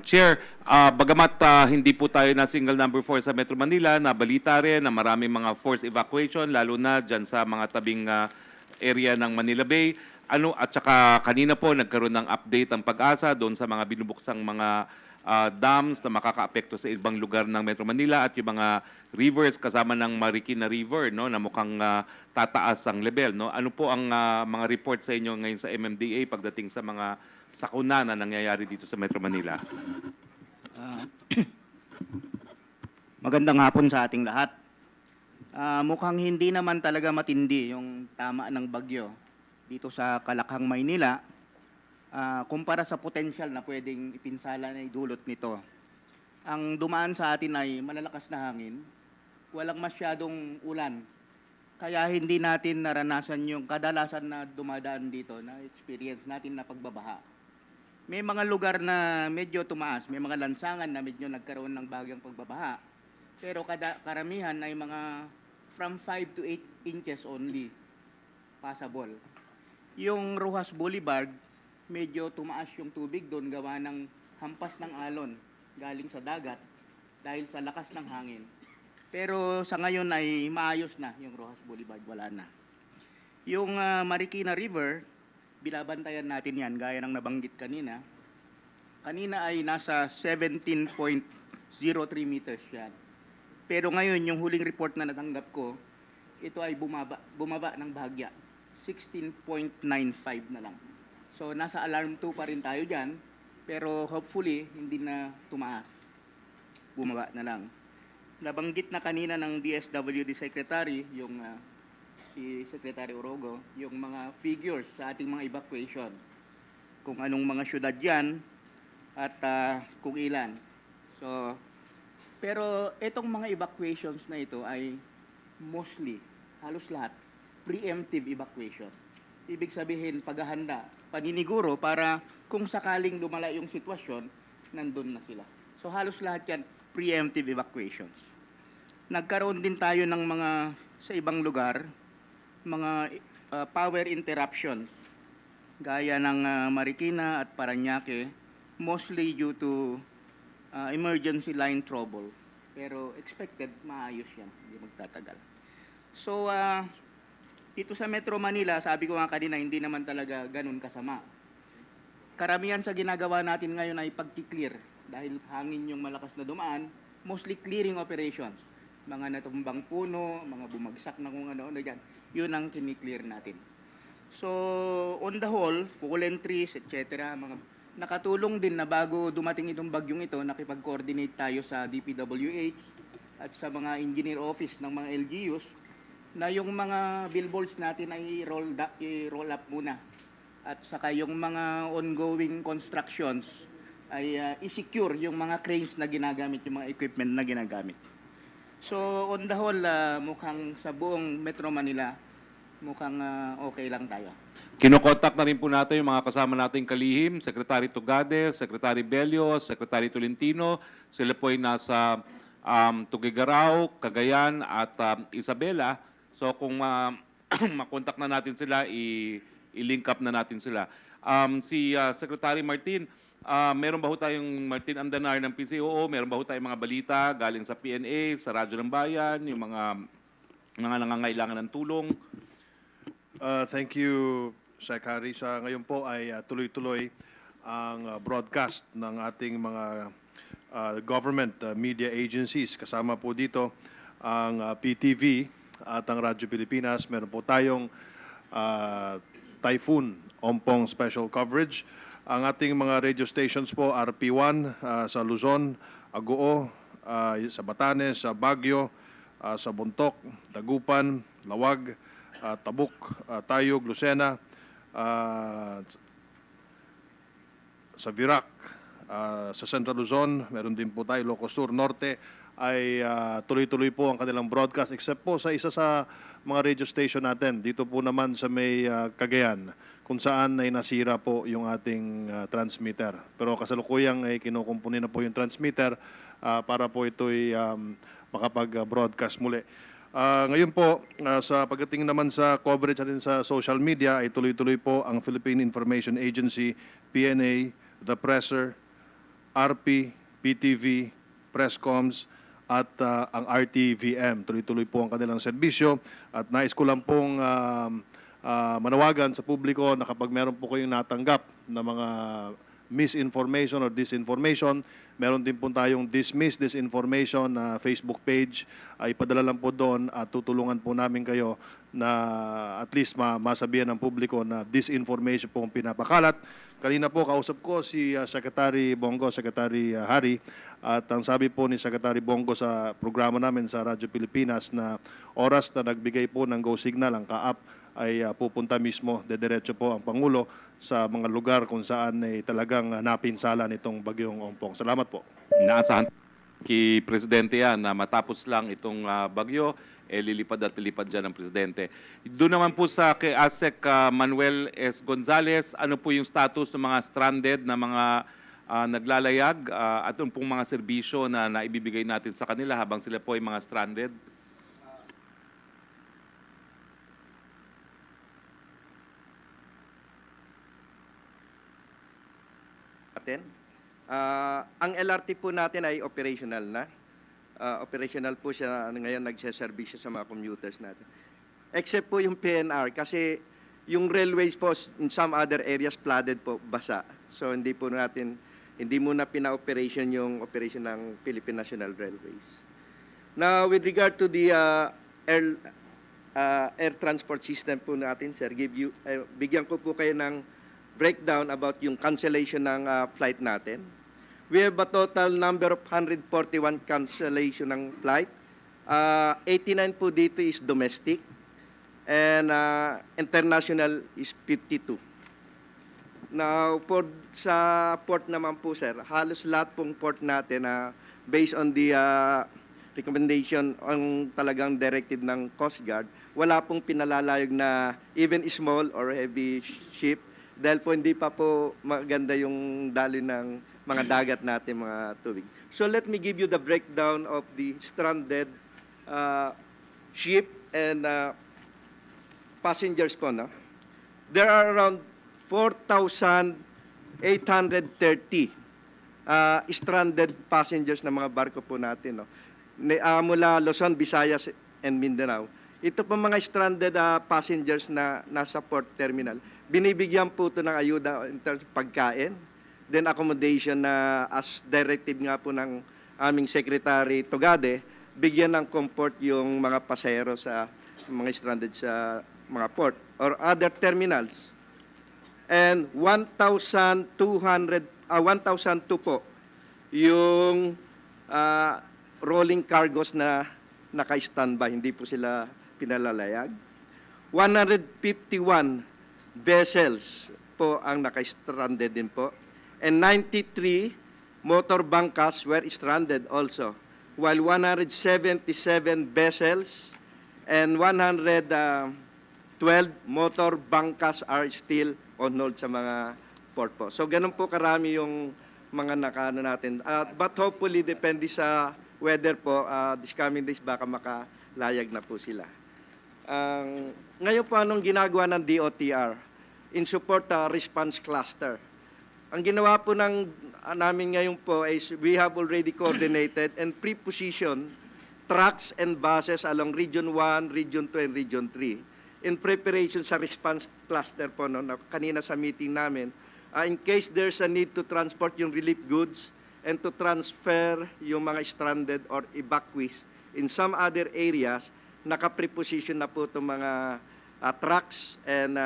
Chair, bagamat hindi po tayo na single number 4 sa Metro Manila, nabalita rin na maraming mga forced evacuation, lalo na dyan sa mga tabing area ng Manila Bay. At saka kanina po nagkaroon ng update ang Pag-asa doon sa mga binubuksang mga dams na makakaapekto sa ibang lugar ng Metro Manila at yung mga rivers kasama ng Marikina River, no, na mukhang tataas ang level, no. Ano po ang mga report sa inyo ngayon sa MMDA pagdating sa mga sakuna na nangyayari dito sa Metro Manila? Magandang hapon sa ating lahat. Mukhang hindi naman talaga matindi yung tama ng bagyo dito sa Kalakhang, Maynila. Kumpara sa potential na pwedeng ipinsala na idulot nito. Ang dumaan sa atin ay malalakas na hangin, walang masyadong ulan, kaya hindi natin naranasan yung kadalasan na dumadaan dito na experience natin na pagbabaha. May mga lugar na medyo tumaas, may mga lansangan na medyo nagkaroon ng bagyang pagbabaha, pero karamihan ay mga from 5 to 8 inches only passable. Yung Rojas Boulevard, medyo tumaas yung tubig doon gawa ng hampas ng alon galing sa dagat dahil sa lakas ng hangin. Pero sa ngayon ay maayos na yung Rojas Boulevard, wala na. Yung Marikina River, binabantayan natin yan gaya ng nabanggit kanina. Kanina ay nasa 17.03 meters yan. Pero ngayon yung huling report na natanggap ko, ito ay bumaba ng bahagya. 16.95 na lang. So, nasa alarm 2 pa rin tayo dyan, pero hopefully, hindi na tumaas. Bumaba na lang. Nabanggit na kanina ng DSWD Secretary, yung si Secretary Orogo, yung mga figures sa ating mga evacuation. Kung anong mga syudad yan, at kung ilan. So, pero itong mga evacuations na ito ay mostly, halos lahat, preemptive evacuation. Ibig sabihin, paghahanda, paniniguro para kung sakaling lumala yung sitwasyon, nandun na sila. So halos lahat yan, preemptive evacuations. Nagkaroon din tayo ng mga, sa ibang lugar, mga power interruptions, gaya ng Marikina at Parañaque, mostly due to emergency line trouble. Pero expected, maayos yan, hindi magtatagal. So, dito sa Metro Manila, sabi ko nga kanina, hindi naman talaga ganun kasama. Karamihan sa ginagawa natin ngayon ay pagki-clear. Dahil hangin yung malakas na dumaan, mostly clearing operations. Mga natumbang puno, mga bumagsak na kung ano-ano dyan. Yun ang kini-clear natin. So, on the whole, fallen trees, etc. Nakatulong din na bago dumating itong bagyong ito, nakipag-coordinate tayo sa DPWH at sa mga engineer office ng mga LGUs na yung mga billboards natin ay i-roll up muna. At saka yung mga ongoing constructions ay i-secure yung mga cranes na ginagamit, yung mga equipment na ginagamit. So on the whole, mukhang sa buong Metro Manila, mukhang okay lang tayo. Kinokontak na rin po natin yung mga kasama nating kalihim, Secretary Tugade, Secretary Bello, Secretary Tolentino. Sila po ay nasa Tugigaraw, Cagayan at Isabela. So kung makontak na natin sila, i-link up na natin sila. Si Secretary Martin, meron ba ho tayong Martin Andanar ng PCOO? Meron ba ho tayong mga balita galing sa PNA, sa Radyo ng Bayan, yung mga nangangailangan ng tulong? Thank you, Sec. Harry, sa ngayon po ay tuloy-tuloy ang broadcast ng ating mga government media agencies. Kasama po dito ang PTV at ang Radyo Pilipinas. Meron po tayong Typhoon Ompong special coverage. Ang ating mga radio stations po, RP1 sa Luzon, Agoo, sa Batanes, sa Baguio, sa Bontoc, Dagupan, Lawag, Tabuk, Tayog, Lucena, sa Virac, sa Central Luzon, meron din po tayo, Ilocos Sur, Norte, ay tuloy-tuloy po ang kanilang broadcast except po sa isa sa mga radio station natin. Dito po naman sa may Cagayan, kung saan ay nasira po yung ating transmitter. Pero kasalukuyang ay kinukumpuni na po yung transmitter para po ito'y makapag-broadcast muli. Ngayon po, sa pagdating naman sa coverage natin sa social media, ay tuloy-tuloy po ang Philippine Information Agency, PNA, The Presser, RP, PTV, Presscoms, at ang RTVM. Tuloy-tuloy po ang kanilang serbisyo. At nais ko lang pong manawagan sa publiko na kapag meron po kayong natanggap na mga misinformation or disinformation, meron din po tayong Dismiss Disinformation na Facebook page. Ay padala lang po doon at tutulungan po namin kayo na at least masabihan ng publiko na disinformation po ang pinapakalat. Kanina po kausap ko si Secretary Bongo, Secretary Harry, at ang sabi po ni Secretary Bongo sa programa namin sa Radyo Pilipinas na oras na nagbigay po ng go signal ang kaap ay pupunta mismo, dediretso po ang Pangulo sa mga lugar kung saan ay talagang napinsala nitong bagyong Ompong. Salamat po. Inaasahan kay Presidente yan na matapos lang itong bagyo, lilipad at lilipad dyan ng Presidente. Doon naman po sa kay ASEC Manuel S. Gonzales, ano po yung status ng mga stranded na mga naglalayag at yung pong mga serbisyo na naibibigay natin sa kanila habang sila po ay mga stranded? Ang LRT po natin ay operational na. Operational po siya ngayon, nagsaservisyo sa mga commuters natin. Except po yung PNR kasi yung railways po in some other areas flooded po, basa. So hindi muna pina-operation yung operation ng Philippine National Railways. Now with regard to the air transport system po natin, sir, bigyan ko po kayo ng breakdown about yung cancellation ng flight natin. We have a total number of 141 cancellation ng flight. 89 po dito is domestic and international is 52. Now, sa port naman po, sir, halos lahat pong port natin based on the recommendation ang talagang directive ng Coast Guard, wala pong pinalalayag na even small or heavy ship dahil po hindi pa po maganda yung daloy ng mga dagat natin, mga tubig. So let me give you the breakdown of the stranded ship and passengers po. No? There are around 4,830 stranded passengers na mga barko po natin. No? Mula Luzon, Visayas, and Mindanao. Ito po mga stranded passengers na nasa port terminal. Binibigyan po ito ng ayuda in terms of pagkain, then accommodation na as directive nga po ng aming Secretary Togade, bigyan ng comfort yung mga pasahero sa mga stranded sa mga port or other terminals. And 1,200, 1,002 po yung rolling cargos na naka-standby, hindi po sila pinalalayag. 151 vessels po ang naka-stranded din po. And 93 motor bunkers were stranded also, while 177 vessels and 112 motor bunkers are still on hold sa mga port po. So ganun po karami yung mga nakano natin. But hopefully, depende sa weather po, this coming days baka makalayag na po sila. Ngayon po, anong ginagawa ng DOTR in support response cluster? Ang ginawa po namin ngayon po is we have already coordinated and pre-positioned trucks and buses along Region 1, Region 2, and Region 3. in preparation sa response cluster po, no, na kanina sa meeting namin, in case there's a need to transport yung relief goods and to transfer yung mga stranded or evacuees in some other areas, naka-preposition na po itong mga trucks and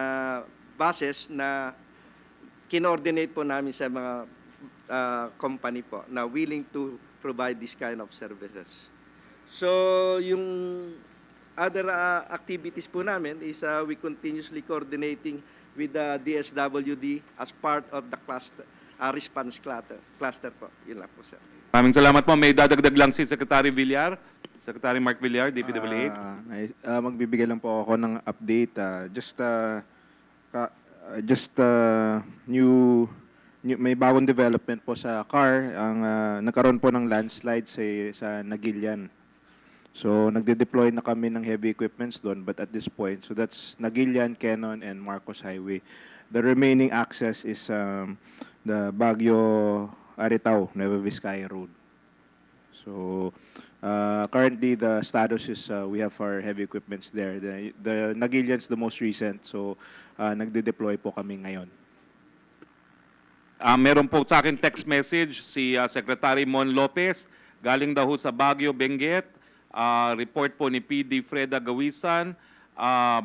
buses na kinoordinate po namin sa mga company po na willing to provide this kind of services. So, yung other activities po namin is we continuously coordinating with the DSWD as part of the cluster, response cluster po. Yun lang po, sir. Maraming salamat po. May dadagdag lang si Secretary Villar. Secretary Mark Villar, DPWH. Magbibigay lang po ako ng update. May bagong development po sa CAR. Nagkaroon po ng landslide sa Nagilian. So, nagde-deploy na kami ng heavy equipments doon, but at this point, so that's Nagilian, Quezon, and Marcos Highway. The remaining access is the Baguio Aritao, Nueva Vizcaya Road. So, currently, the status is we have our heavy equipments there. The Nagilian's the most recent, so nagde-deploy po kami ngayon. Meron po sa akin text message si Secretary Mon Lopez, galing daw sa Baguio, Benguet. Report po ni PD Freda Gawisan,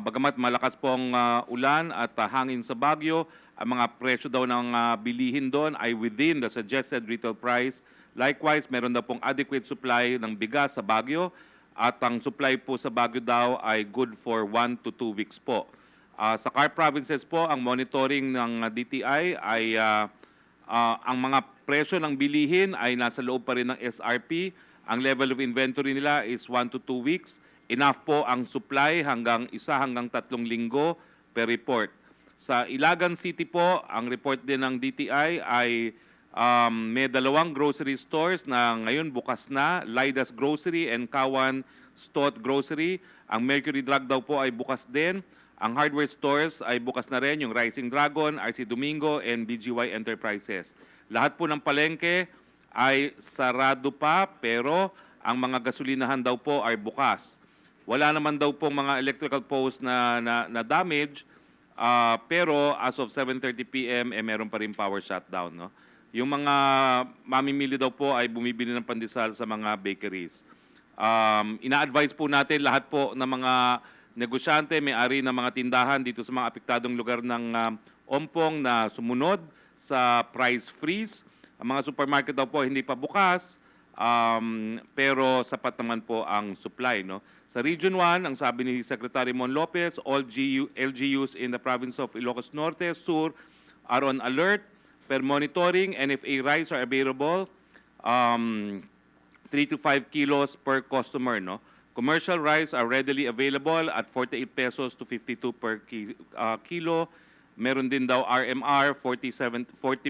bagamat malakas pong ulan at hangin sa Baguio, ang mga presyo daw ng bilihin doon ay within the suggested retail price. Likewise, meron daw pong adequate supply ng bigas sa Baguio at ang supply po sa Baguio daw ay good for 1 to 2 weeks po. Sa CAR provinces po, ang monitoring ng DTI ay ang mga presyo ng bilihin ay nasa loob pa rin ng SRP. Ang level of inventory nila is 1 to 2 weeks. Enough po ang supply hanggang 1 hanggang 3 linggo per report. Sa Ilagan City po, ang report din ng DTI ay may 2 grocery stores na ngayon bukas na, Lidas Grocery and Kawan Stot Grocery. Ang Mercury Drug daw po ay bukas din. Ang hardware stores ay bukas na rin, yung Rising Dragon, RC Domingo, and BGY Enterprises. Lahat po ng palengke ay sarado pa, pero ang mga gasolinahan daw po ay bukas. Wala naman daw pong mga electrical posts na damage, pero as of 7:30 p.m. meron pa rin power shutdown. No? Yung mga mamimili daw po ay bumibili ng pandesal sa mga bakeries. Ina-advise po natin lahat po ng mga negosyante, may-ari ng mga tindahan dito sa mga apektadong lugar ng Ompong na sumunod sa price freeze. Ang mga supermarket daw po hindi pa bukas, pero sapat naman po ang supply. No? Sa Region 1, ang sabi ni Secretary Mon Lopez, all LGUs in the province of Ilocos Norte, Sur are on alert. Per monitoring, NFA rice are available, 3 to 5 kilos per customer. No? Commercial rice are readily available at 48 pesos to 52 per kilo. Meron din daw RMR, 40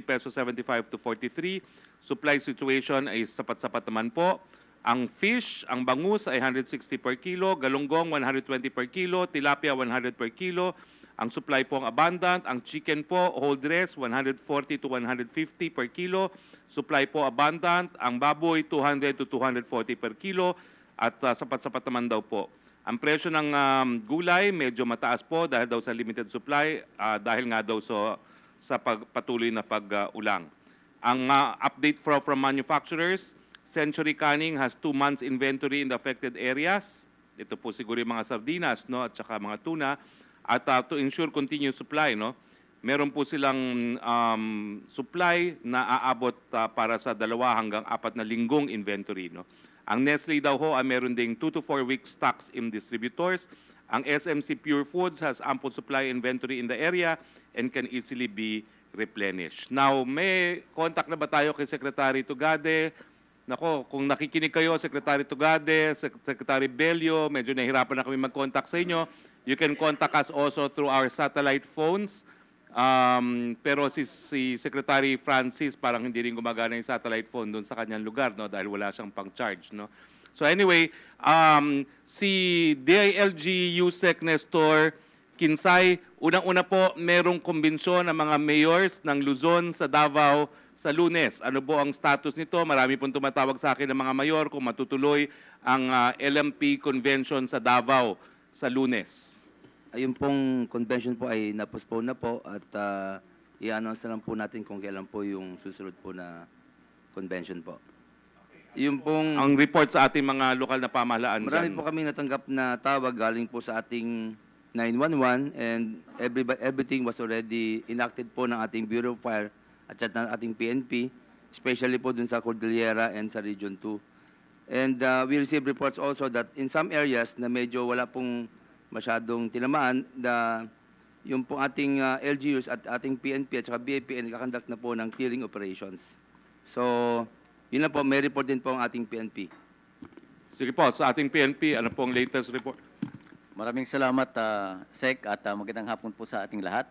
pesos 75 to 43. Supply situation ay sapat-sapat naman po. Ang fish, ang bangus ay 160 per kilo, galunggong 120 per kilo, tilapia 100 per kilo. Ang supply po ang abundant. Ang chicken po, whole dress, 140 to 150 per kilo. Supply po abundant. Ang baboy, 200 to 240 per kilo. At sapat-sapat naman daw po. Ang presyo ng gulay medyo mataas po dahil daw sa limited supply, dahil nga daw sa patuloy na pag-ulang. Ang update from manufacturers, Century Canning has 2 months inventory in the affected areas. Ito po siguro yung mga sardinas, no, at saka mga tuna. At to ensure continuous supply, no, meron po silang supply na aabot para sa 2 hanggang 4 na linggong inventory. No. Ang Nestle daw ho ay meron ding 2 to 4 weeks stocks in distributors. Ang SMC Pure Foods has ample supply inventory in the area and can easily be replenished. Now, may contact na ba tayo kay Secretary Tugade? Nako, kung nakikinig kayo, Secretary Tugade, Secretary Bello, medyo nahihirapan na kami mag-contact sa inyo. You can contact us also through our satellite phones. Pero si Secretary Francis parang hindi rin gumagana yung satellite phone doon sa kanyang lugar, no, dahil wala siyang pang-charge, no. So anyway, si DILG USEC Nestor Kinsay, unang-una po merong kumbensyon ng mga mayors ng Luzon sa Davao sa Lunes. Ano po ang status nito? Marami pong tumatawag sa akin ng mga mayor kung matutuloy ang LMP convention sa Davao sa Lunes. Ayun pong convention po ay na-postpone na po at i-announce na lang po natin kung kailan po yung susunod po na convention po. Yung pong Ang report sa ating mga lokal na pamahalaan marami dyan. po kami natanggap na tawag galing po sa ating 911 and everything was already enacted po ng ating Bureau of Fire at ng ating PNP, especially po dun sa Cordillera and sa Region 2. And we received reports also that in some areas na medyo wala pong masyadong tinamaan, yung pong ating LGUs at ating PNP at saka BAP ay nakakonduct na po ng clearing operations. So, yun na po, may report din po ang ating PNP. Sige po, sa ating PNP, ano po ang latest report? Maraming salamat, Sec, at magandang hapon po sa ating lahat.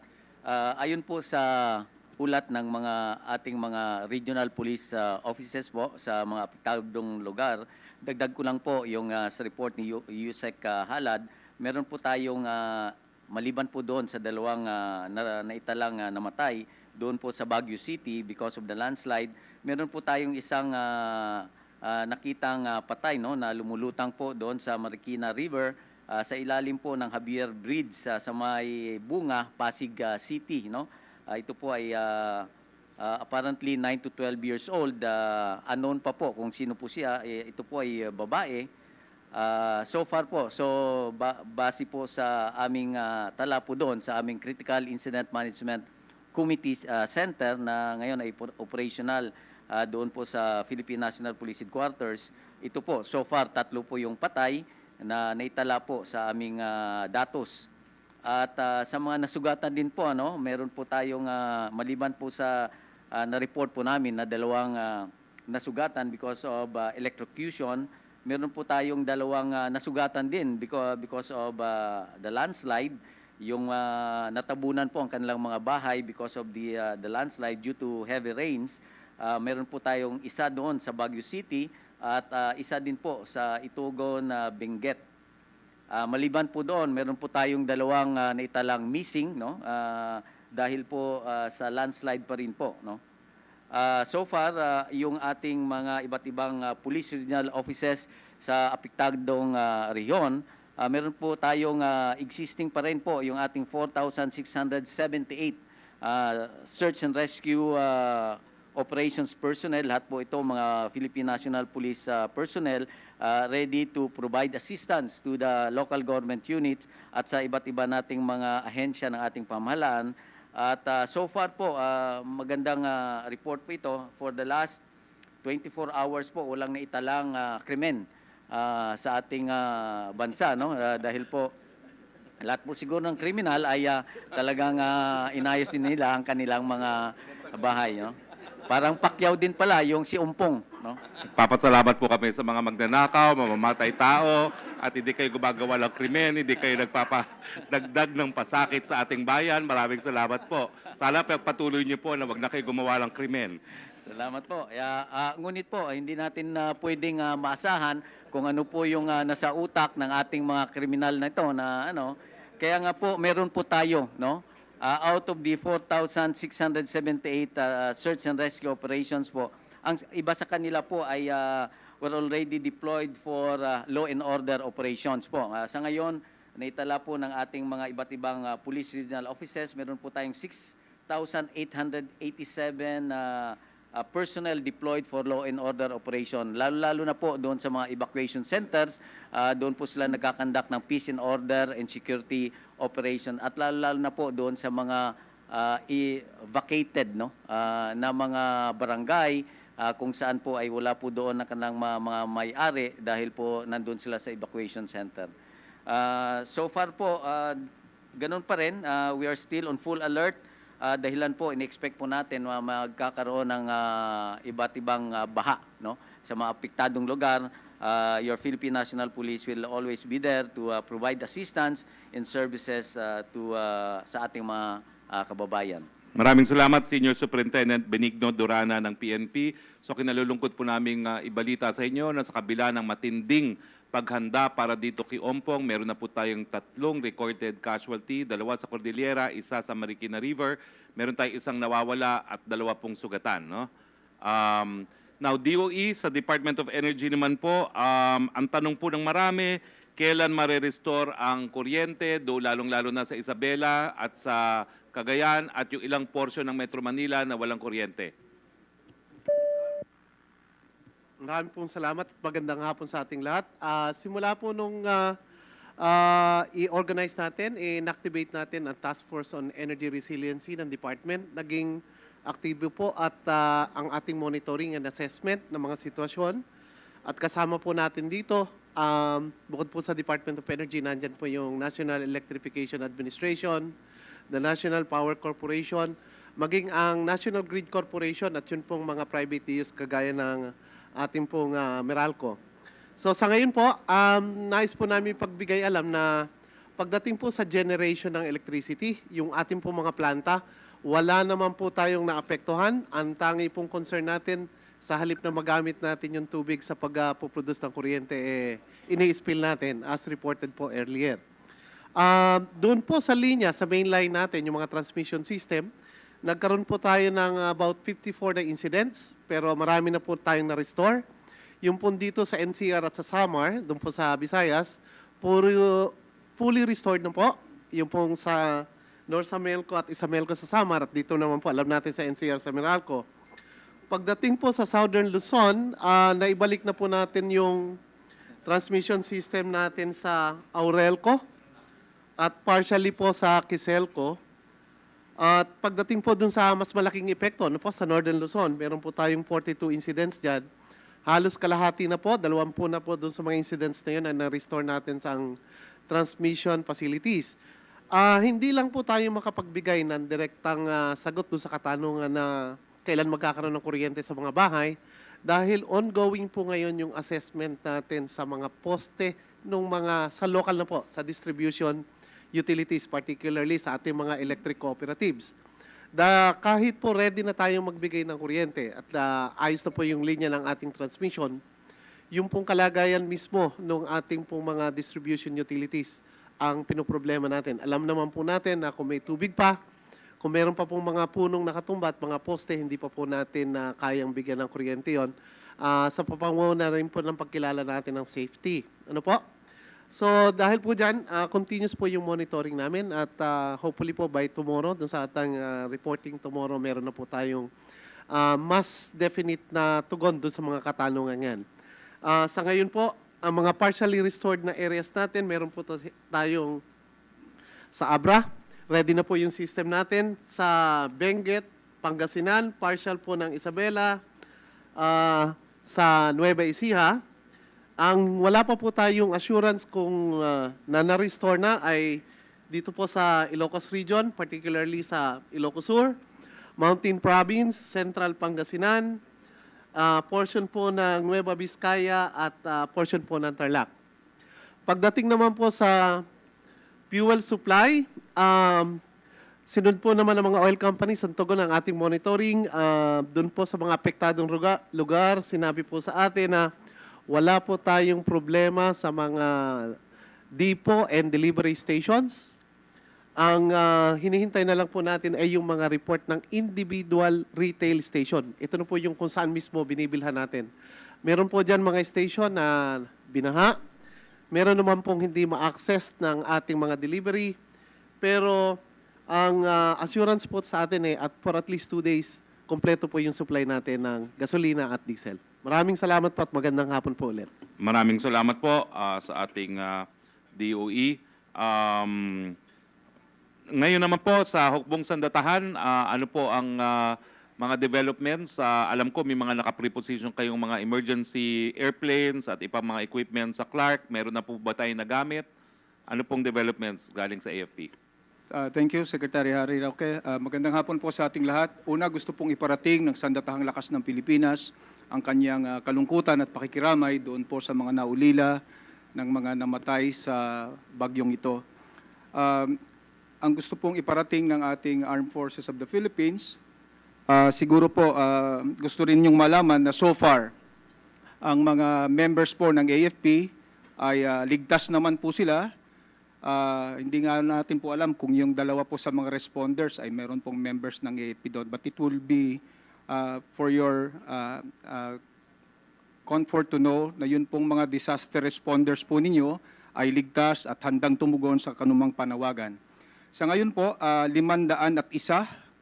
Ayon po sa ulat ng mga ating mga regional police offices po sa mga apektadong lugar, dagdag ko lang po yung sa report ni Yusek Halad, meron po tayong maliban po doon sa dalawang naitalang namatay, doon po sa Baguio City because of the landslide, meron po tayong isang nakitang patay no, na lumulutang po doon sa Marikina River sa ilalim po ng Javier Bridge sa may Bunga, Pasig City. No? Ito po ay apparently 9 to 12 years old. Unknown pa po kung sino po siya. Ito po ay babae. So far po, base po sa aming tala po doon, sa aming Critical Incident Management Committee Center na ngayon ay operational doon po sa Philippine National Police Headquarters. Ito po, so far, 3 po yung patay na naitala po sa aming datos. At sa mga nasugatan din po, meron po tayong maliban po sa na-report po namin na 2 nasugatan because of electrocution, meron po tayong 2 nasugatan din because of the landslide. Yung natabunan po ang kanilang mga bahay because of the landslide due to heavy rains. Meron po tayong isa doon sa Baguio City at isa din po sa Itugon, Benguet. Maliban po doon, meron po tayong 2 naitalang missing, no? Dahil po sa landslide pa rin po, no? So far, yung ating mga iba't ibang police regional offices sa apektadong rehiyon, meron po tayong existing pa rin po yung ating 4,678 search and rescue operations personnel. Lahat po ito mga Philippine National Police personnel ready to provide assistance to the local government units at sa iba't iba nating mga ahensya ng ating pamahalaan. At so far po, magandang report po ito. For the last 24 hours po, walang naitalang krimen sa ating bansa, no? Dahil po lahat po siguro ng kriminal ay talagang inayos din nila ang kanilang mga bahay, no? Parang Pacquiao din pala yung si Ompong, no? Papasalamat po kami sa mga magnanakaw, mamamatay tao, at hindi kayo gumagawa ng krimen, hindi kayo nagpapadagdag ng pasakit sa ating bayan. Maraming salamat po. Sana patuloy niyo po na wag na kayo gumawa ng krimen. Salamat po. Ngunit po, hindi natin pwedeng maasahan kung ano po yung nasa utak ng ating mga kriminal na ito na ano. Kaya nga po, meron po tayo, no? Out of the 4,678 search and rescue operations po, ang iba sa kanila po ay were already deployed for law and order operations po. Sa ngayon, naitala po ng ating mga iba't ibang police regional offices, meron po tayong 6,887 personnel deployed for law and order operation. Lalo-lalo na po doon sa mga evacuation centers, doon po sila nagkakandak ng peace and order and security operation. At lalo-lalo na po doon sa mga vacated, no, na mga barangay kung saan po ay wala po doon na kanilang mga may-ari dahil po nandun sila sa evacuation center. So far po, ganun pa rin, we are still on full alert. Dahilan po, in-expect po natin magkakaroon ng iba't ibang baha, no? Sa mga apektadong lugar. Your Philippine National Police will always be there to provide assistance and services sa ating mga kababayan. Maraming salamat, Senior Superintendent Benigno Durana ng PNP. So kinalulungkot po naming ibalita sa inyo na sa kabila ng matinding paghanda para dito kay Ompong, meron na po tayong 3 recorded casualty, 2 sa Cordillera, 1 sa Marikina River. Meron tayong 1 nawawala at 2 pong sugatan. No? Now, DOE sa Department of Energy naman po, ang tanong po ng marami, kailan mare-restore ang kuryente, lalong-lalo na sa Isabela at sa Cagayan at yung ilang portion ng Metro Manila na walang kuryente? Maraming pong salamat at magandang hapon sa ating lahat. Simula po nung i-organize natin, i-activate natin ang Task Force on Energy Resiliency ng Department, naging aktibo po at ang ating monitoring and assessment ng mga sitwasyon. At kasama po natin dito, bukod po sa Department of Energy, nandyan po yung National Electrification Administration, the National Power Corporation, maging ang National Grid Corporation at yun pong mga private use kagaya ng ating pong Meralco. So sa ngayon po, nais po namin pagbigay alam na pagdating po sa generation ng electricity, yung ating pong mga planta, wala naman po tayong naapektuhan. Ang tangi pong concern natin, sa halip na magamit natin yung tubig sa pag-produce ng kuryente, ini-spill natin as reported po earlier. Doon po sa linya, sa main line natin, yung mga transmission system, nagkaroon po tayo ng about 54 na incidents, pero marami na po tayong na-restore. Yung po dito sa NCR at sa Samar, doon po sa Visayas, fully restored na po. Yung pong sa North Samelco at Isamelco sa Samar, at dito naman po, alam natin sa NCR sa Meralco. Pagdating po sa Southern Luzon, naibalik na po natin yung transmission system natin sa Aurelco at partially po sa Quiselco. At pagdating po dun sa mas malaking epekto, po, sa Northern Luzon, meron po tayong 42 incidents dyan. Halos kalahati na po, 20 na po dun sa mga incidents na yun na na-restore natin sa transmission facilities. Hindi lang po tayo makapagbigay ng direktang sagot doon sa katanungan na kailan magkakaroon ng kuryente sa mga bahay dahil ongoing po ngayon yung assessment natin sa mga poste ng mga sa local na po, sa distribution utilities, particularly sa ating mga electric cooperatives. Kahit po ready na tayong magbigay ng kuryente at ayos na po yung linya ng ating transmission, yung pong kalagayan mismo ng ating pong mga distribution utilities ang pinoproblema natin. Alam naman po natin na kung may tubig pa, kung meron pa pong mga punong nakatumba at mga poste, hindi pa po natin kayang bigyan ng kuryente yon. Sa papanguna rin po ng pagkilala natin ng safety. Ano po? So dahil po dyan, continuous po yung monitoring namin at hopefully po by tomorrow, dun sa atang reporting tomorrow, meron na po tayong mas definite na tugon dun sa mga katanungan yan. Sa ngayon po, ang mga partially restored na areas natin, meron po tayong sa Abra, ready na po yung system natin. Sa Benguet, Pangasinan, partial po ng Isabela, sa Nueva Ecija. Ang wala pa po tayong assurance kung na-restore na ay dito po sa Ilocos Region, particularly sa Ilocos Sur, Mountain Province, Central Pangasinan, portion po ng Nueva Vizcaya at portion po ng Tarlac. Pagdating naman po sa fuel supply, sinunod po naman ng mga oil companies ang tugon ng ating monitoring. Doon po sa mga apektadong lugar, sinabi po sa atin na wala po tayong problema sa mga depot and delivery stations. Ang hinihintay na lang po natin ay yung mga report ng individual retail station. Ito na po yung kung saan mismo binibilhan natin. Meron po dyan mga station na binaha. Meron naman pong hindi ma-access ng ating mga delivery. Pero ang assurance po sa atin at for at least 2 days, kompleto po yung supply natin ng gasolina at diesel. Maraming salamat po at magandang hapon po ulit. Maraming salamat po sa ating DOE. Ngayon naman po sa Hukbong Sandatahan, ano po ang mga developments? Alam ko may mga naka-preposition kayong mga emergency airplanes at ibang mga equipment sa Clark. Meron na po ba tayong nagamit? Ano pong developments galing sa AFP? Thank you, Secretary Harry Roque. Magandang hapon po sa ating lahat. Una, gusto pong iparating ng Sandatahang Lakas ng Pilipinas ang kanyang kalungkutan at pakikiramay doon po sa mga naulila ng mga namatay sa bagyong ito. Ang gusto pong iparating ng ating Armed Forces of the Philippines, siguro po gusto rin niyong malaman na so far, ang mga members po ng AFP ay ligtas naman po sila. Hindi nga natin po alam kung yung dalawa po sa mga responders ay meron pong members ng AFP doon. But it will be for your comfort to know na yun pong mga disaster responders po ninyo ay ligtas at handang tumugon sa kanumang panawagan. Sa ngayon po, 501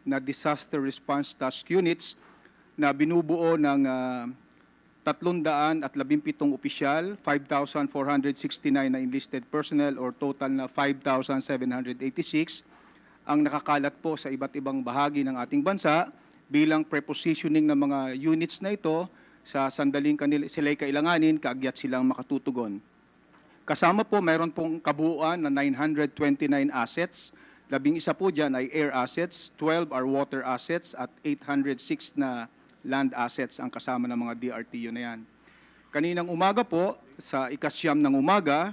na disaster response task units na binubuo ng 317 opisyal, 5,469 na enlisted personnel or total na 5,786 ang nakakalat po sa iba't ibang bahagi ng ating bansa bilang prepositioning ng mga units na ito sa sandaling sila'y kailanganin, kaagyat silang makatutugon. Kasama po, mayroon pong kabuuan na 929 assets. 11 po dyan ay air assets, 12 are water assets, at 806 na land assets ang kasama ng mga DRTU na yan. Kaninang umaga po, sa ikasyam ng umaga,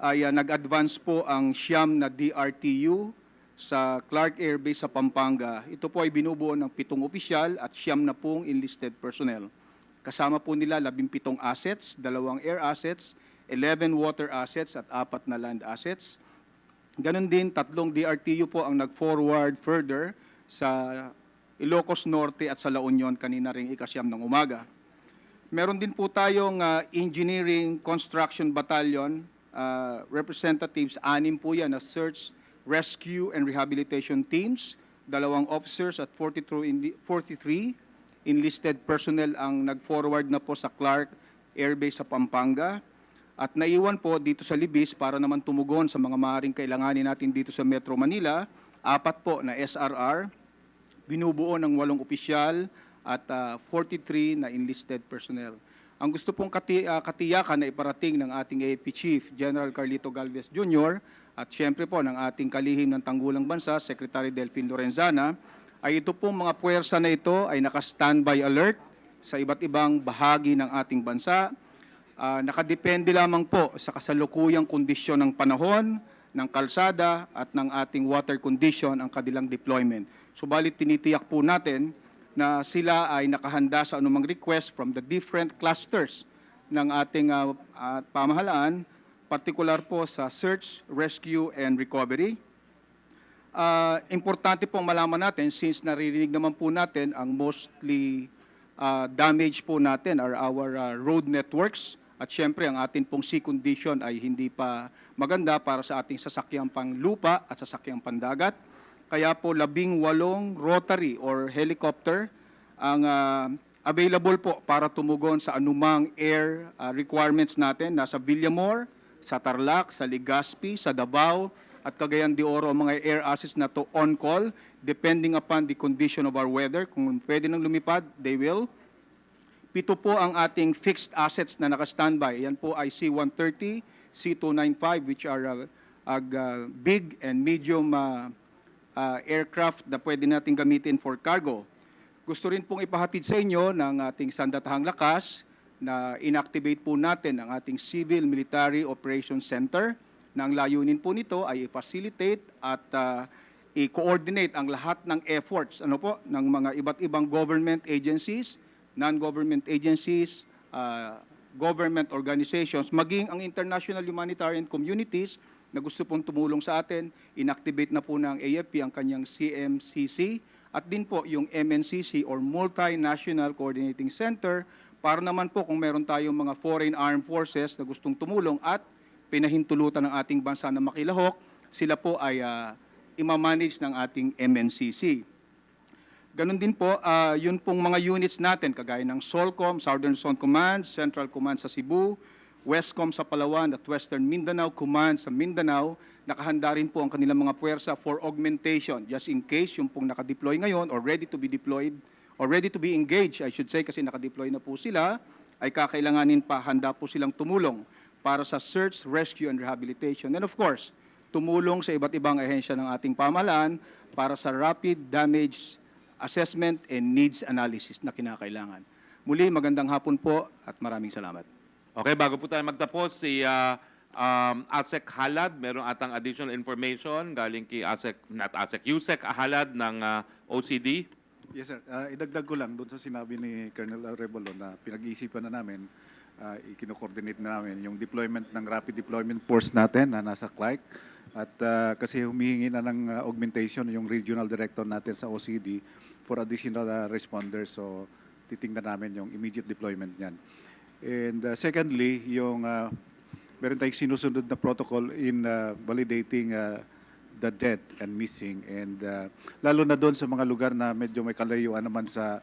ay nag-advance po ang siyam na DRTU sa Clark Air Base sa Pampanga. Ito po ay binubuo ng 7 opisyal at siyam na pong enlisted personnel. Kasama po nila 17 assets, 2 air assets, 11 water assets at 4 na land assets. Ganon din, 3 DRTU po ang nag-forward further sa Ilocos Norte at sa La Union kanina ring ikasyam ng umaga. Meron din po tayong Engineering Construction Battalion, representatives, 6 po yan na search, rescue, and rehabilitation teams. 2 officers at 43 enlisted personnel ang nag-forward na po sa Clark Air Base sa Pampanga. At naiwan po dito sa Libis para naman tumugon sa mga maaaring kailanganin natin dito sa Metro Manila, 4 po na SRR, binubuo ng 8 opisyal at 43 na enlisted personnel. Ang gusto pong katiyakan na iparating ng ating AFP Chief, General Carlito Galvez Jr., at siyempre po ng ating kalihim ng Tanggulang Bansa, Secretary Delphine Lorenzana, ay ito pong mga puwersa na ito ay naka-standby alert sa iba't ibang bahagi ng ating bansa. Nakadepende lamang po sa kasalukuyang kondisyon ng panahon, ng kalsada at ng ating water condition ang kanilang deployment. Subalit tinitiyak po natin na sila ay nakahanda sa anumang request from the different clusters ng ating pamahalaan, particular po sa search, rescue, and recovery. Importante pong malaman natin since naririnig naman po natin ang mostly damage po natin are our road networks. At syempre, ang ating pong sea condition ay hindi pa maganda para sa ating sasakyang pang lupa at sasakyang pandagat. Kaya po 18 rotary or helicopter ang available po para tumugon sa anumang air requirements natin. Nasa Villamor, sa Tarlac, sa Legazpi, sa Davao, at Cagayan de Oro ang mga air assets na to on call depending upon the condition of our weather. Kung pwede nang lumipad, they will. 7 po ang ating fixed assets na naka-standby. Yan po ay C-130, C-295, which are big and medium aircraft na pwede natin gamitin for cargo. Gusto rin pong ipahatid sa inyo ng ating sandatahang lakas na inactivate po natin ang ating Civil Military Operations Center na ang layunin po nito ay i-facilitate at i-coordinate ang lahat ng efforts ng mga iba't ibang government agencies, non-government agencies, government organizations, maging ang international humanitarian communities na gusto pong tumulong sa atin. Inactivate na po ng AFP ang kanyang CMCC at din po yung MNCC or Multinational Coordinating Center para naman po kung meron tayong mga foreign armed forces na gustong tumulong at pinahintulutan ng ating bansa na makilahok, sila po ay imamanage ng ating MNCC. Ganon din po, yun pong mga units natin, kagaya ng SOLCOM, Southern Zone Command, Central Command sa Cebu, Westcom sa Palawan at Western Mindanao Command sa Mindanao, nakahanda rin po ang kanilang mga puwersa for augmentation, just in case yung pong nakadeploy ngayon or ready to be deployed, or ready to be engaged, I should say, kasi nakadeploy na po sila, ay kakailanganin pa, handa po silang tumulong para sa search, rescue, and rehabilitation. And of course, tumulong sa iba't ibang ahensya ng ating pamahalaan para sa rapid damage assessment and needs analysis na kinakailangan. Muli, magandang hapon po at maraming salamat. Okay, bago po tayo magtapos, si ASEC Halad, meron atang additional information galing kay Yusek Halad ng OCD. Yes, sir. Idagdag ko lang doon sa sinabi ni Colonel Arevalo na pinag-iisipan na namin, ikino-coordinate na namin yung deployment ng rapid deployment force natin na nasa Clark. At kasi humihingi na ng augmentation yung regional director natin sa OCD for additional responders. So titingnan namin yung immediate deployment niyan. And secondly, yung meron tayong sinusunod na protocol in validating the dead and missing. And lalo na doon sa mga lugar na medyo may kalayuan naman sa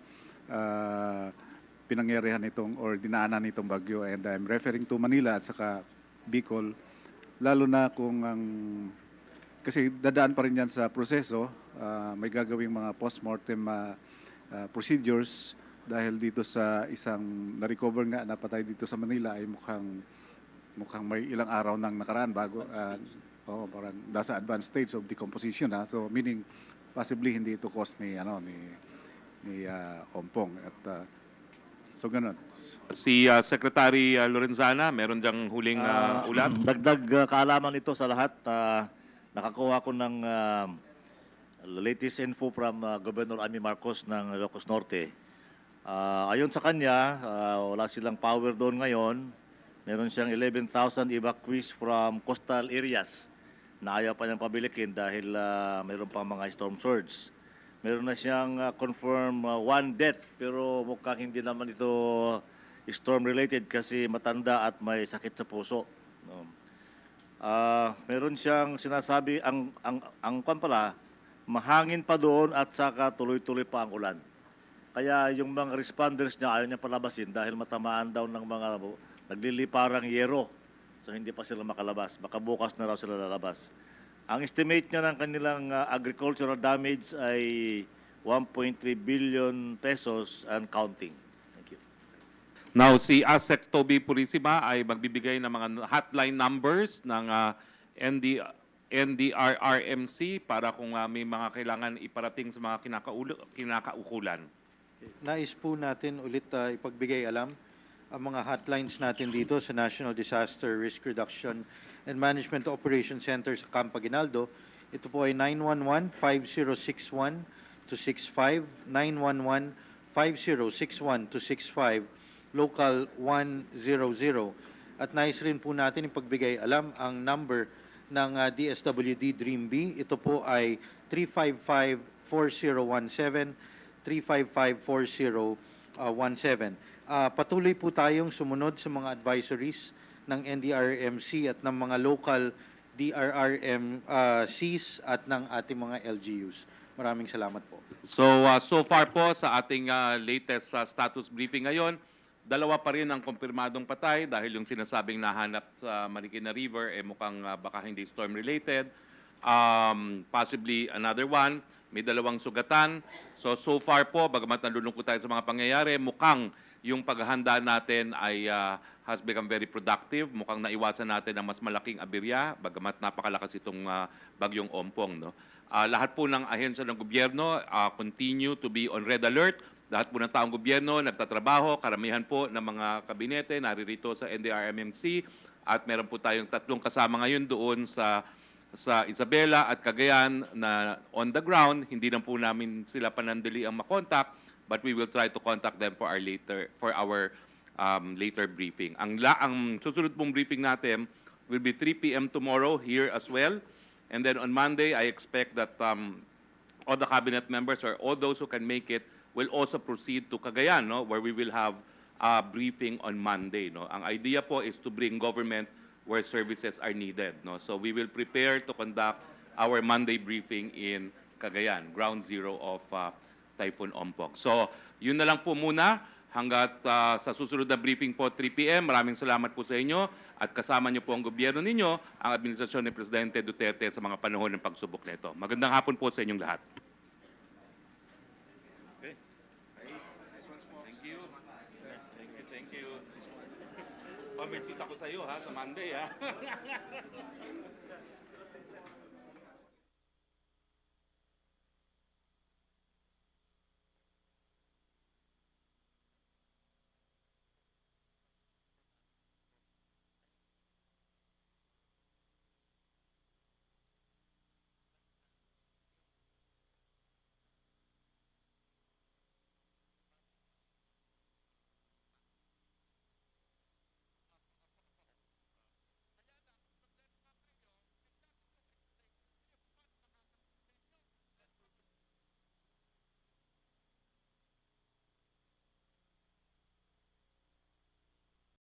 pinangyarihan itong or dinaanan itong bagyo. And I'm referring to Manila at saka Bicol, lalo na kung kasi dadaan pa rin yan sa proseso, may gagawing mga postmortem procedures dahil dito sa isang na-recover nga na patay dito sa Manila ay mukhang may ilang araw nang nakaraan bago parang nasa advanced stage of decomposition so meaning possibly hindi ito cause ni Ompong at so ganun. Si Secretary Lorenzana, meron diyang huling ulat? Dagdag kaalaman ito sa lahat, nakakuha ko ng latest info from Governor Amy Marcos ng Ilocos Norte. Ayon sa kanya, wala silang power doon ngayon. Meron siyang 11,000 evacuees from coastal areas na ayaw pa niyang pabilikin dahil meron pa mga storm surge. Meron na siyang confirm one death pero mukhang hindi naman ito storm-related kasi matanda at may sakit sa puso. Meron siyang sinasabi, ang pala, mahangin pa doon at saka tuloy-tuloy pa ang ulan. Kaya yung mga responders niya ayaw niya palabasin dahil matamaan daw ng mga nagliliparang yero. So hindi pa sila makalabas. Baka bukas na raw sila lalabas. Ang estimate niya ng kanilang agricultural damage ay 1.3 billion pesos and counting. Thank you. Now, si ASEC Toby Purisima ay magbibigay ng mga hotline numbers ng NDRRMC para kung may mga kailangan iparating sa mga kinakaukulan. Nais po natin ulit ipagbigay alam ang mga hotlines natin dito sa National Disaster Risk Reduction and Management Operations Center sa Camp Aguinaldo. Ito po ay 911-5061-65, 911-5061-65, local 100. At nais rin po natin ipagbigay alam ang number ng DSWD Dream B. Ito po ay 355-4017, 355-4017. Patuloy po tayong sumunod sa mga advisories ng NDRRMC at ng mga local DRRMCs at ng ating mga LGUs. Maraming salamat po. So far po sa ating latest status briefing ngayon, dalawa pa rin ang kumpirmadong patay dahil yung sinasabing nahanap sa Marikina River mukhang baka hindi storm-related. Possibly another one, may dalawang sugatan. So far po, bagamat nalulungkot tayo sa mga pangyayari, mukhang yung paghahanda natin ay has become very productive. Mukhang naiwasan natin ang mas malaking aberya, bagamat napakalakas itong bagyong Ompong. No? Lahat po ng ahensya ng gobyerno continue to be on red alert. Lahat po ng taong gobyerno nagtatrabaho, karamihan po ng mga kabinete naririto sa NDRRMC at meron po tayong 3 kasama ngayon doon sa Isabela at Cagayan na on the ground. Hindi na po namin sila panandali ang makontak, but we will try to contact them for our later briefing. Ang susunod pong briefing natin will be 3 p.m. tomorrow here as well. And then on Monday, I expect that all the cabinet members or all those who can make it will also proceed to Cagayan, no, where we will have a briefing on Monday. No. Ang idea po is to bring government where services are needed. No. So we will prepare to conduct our Monday briefing in Cagayan, ground zero of Typhoon Ompong. So yun na lang po muna hanggat sa susunod na briefing po 3 p.m. Maraming salamat po sa inyo at kasama niyo po ang gobyerno ninyo, ang administrasyon ni Presidente Duterte sa mga panahon ng pagsubok nito. Magandang hapon po sa inyong lahat. Thank you. May sita ko sa iyo sa Monday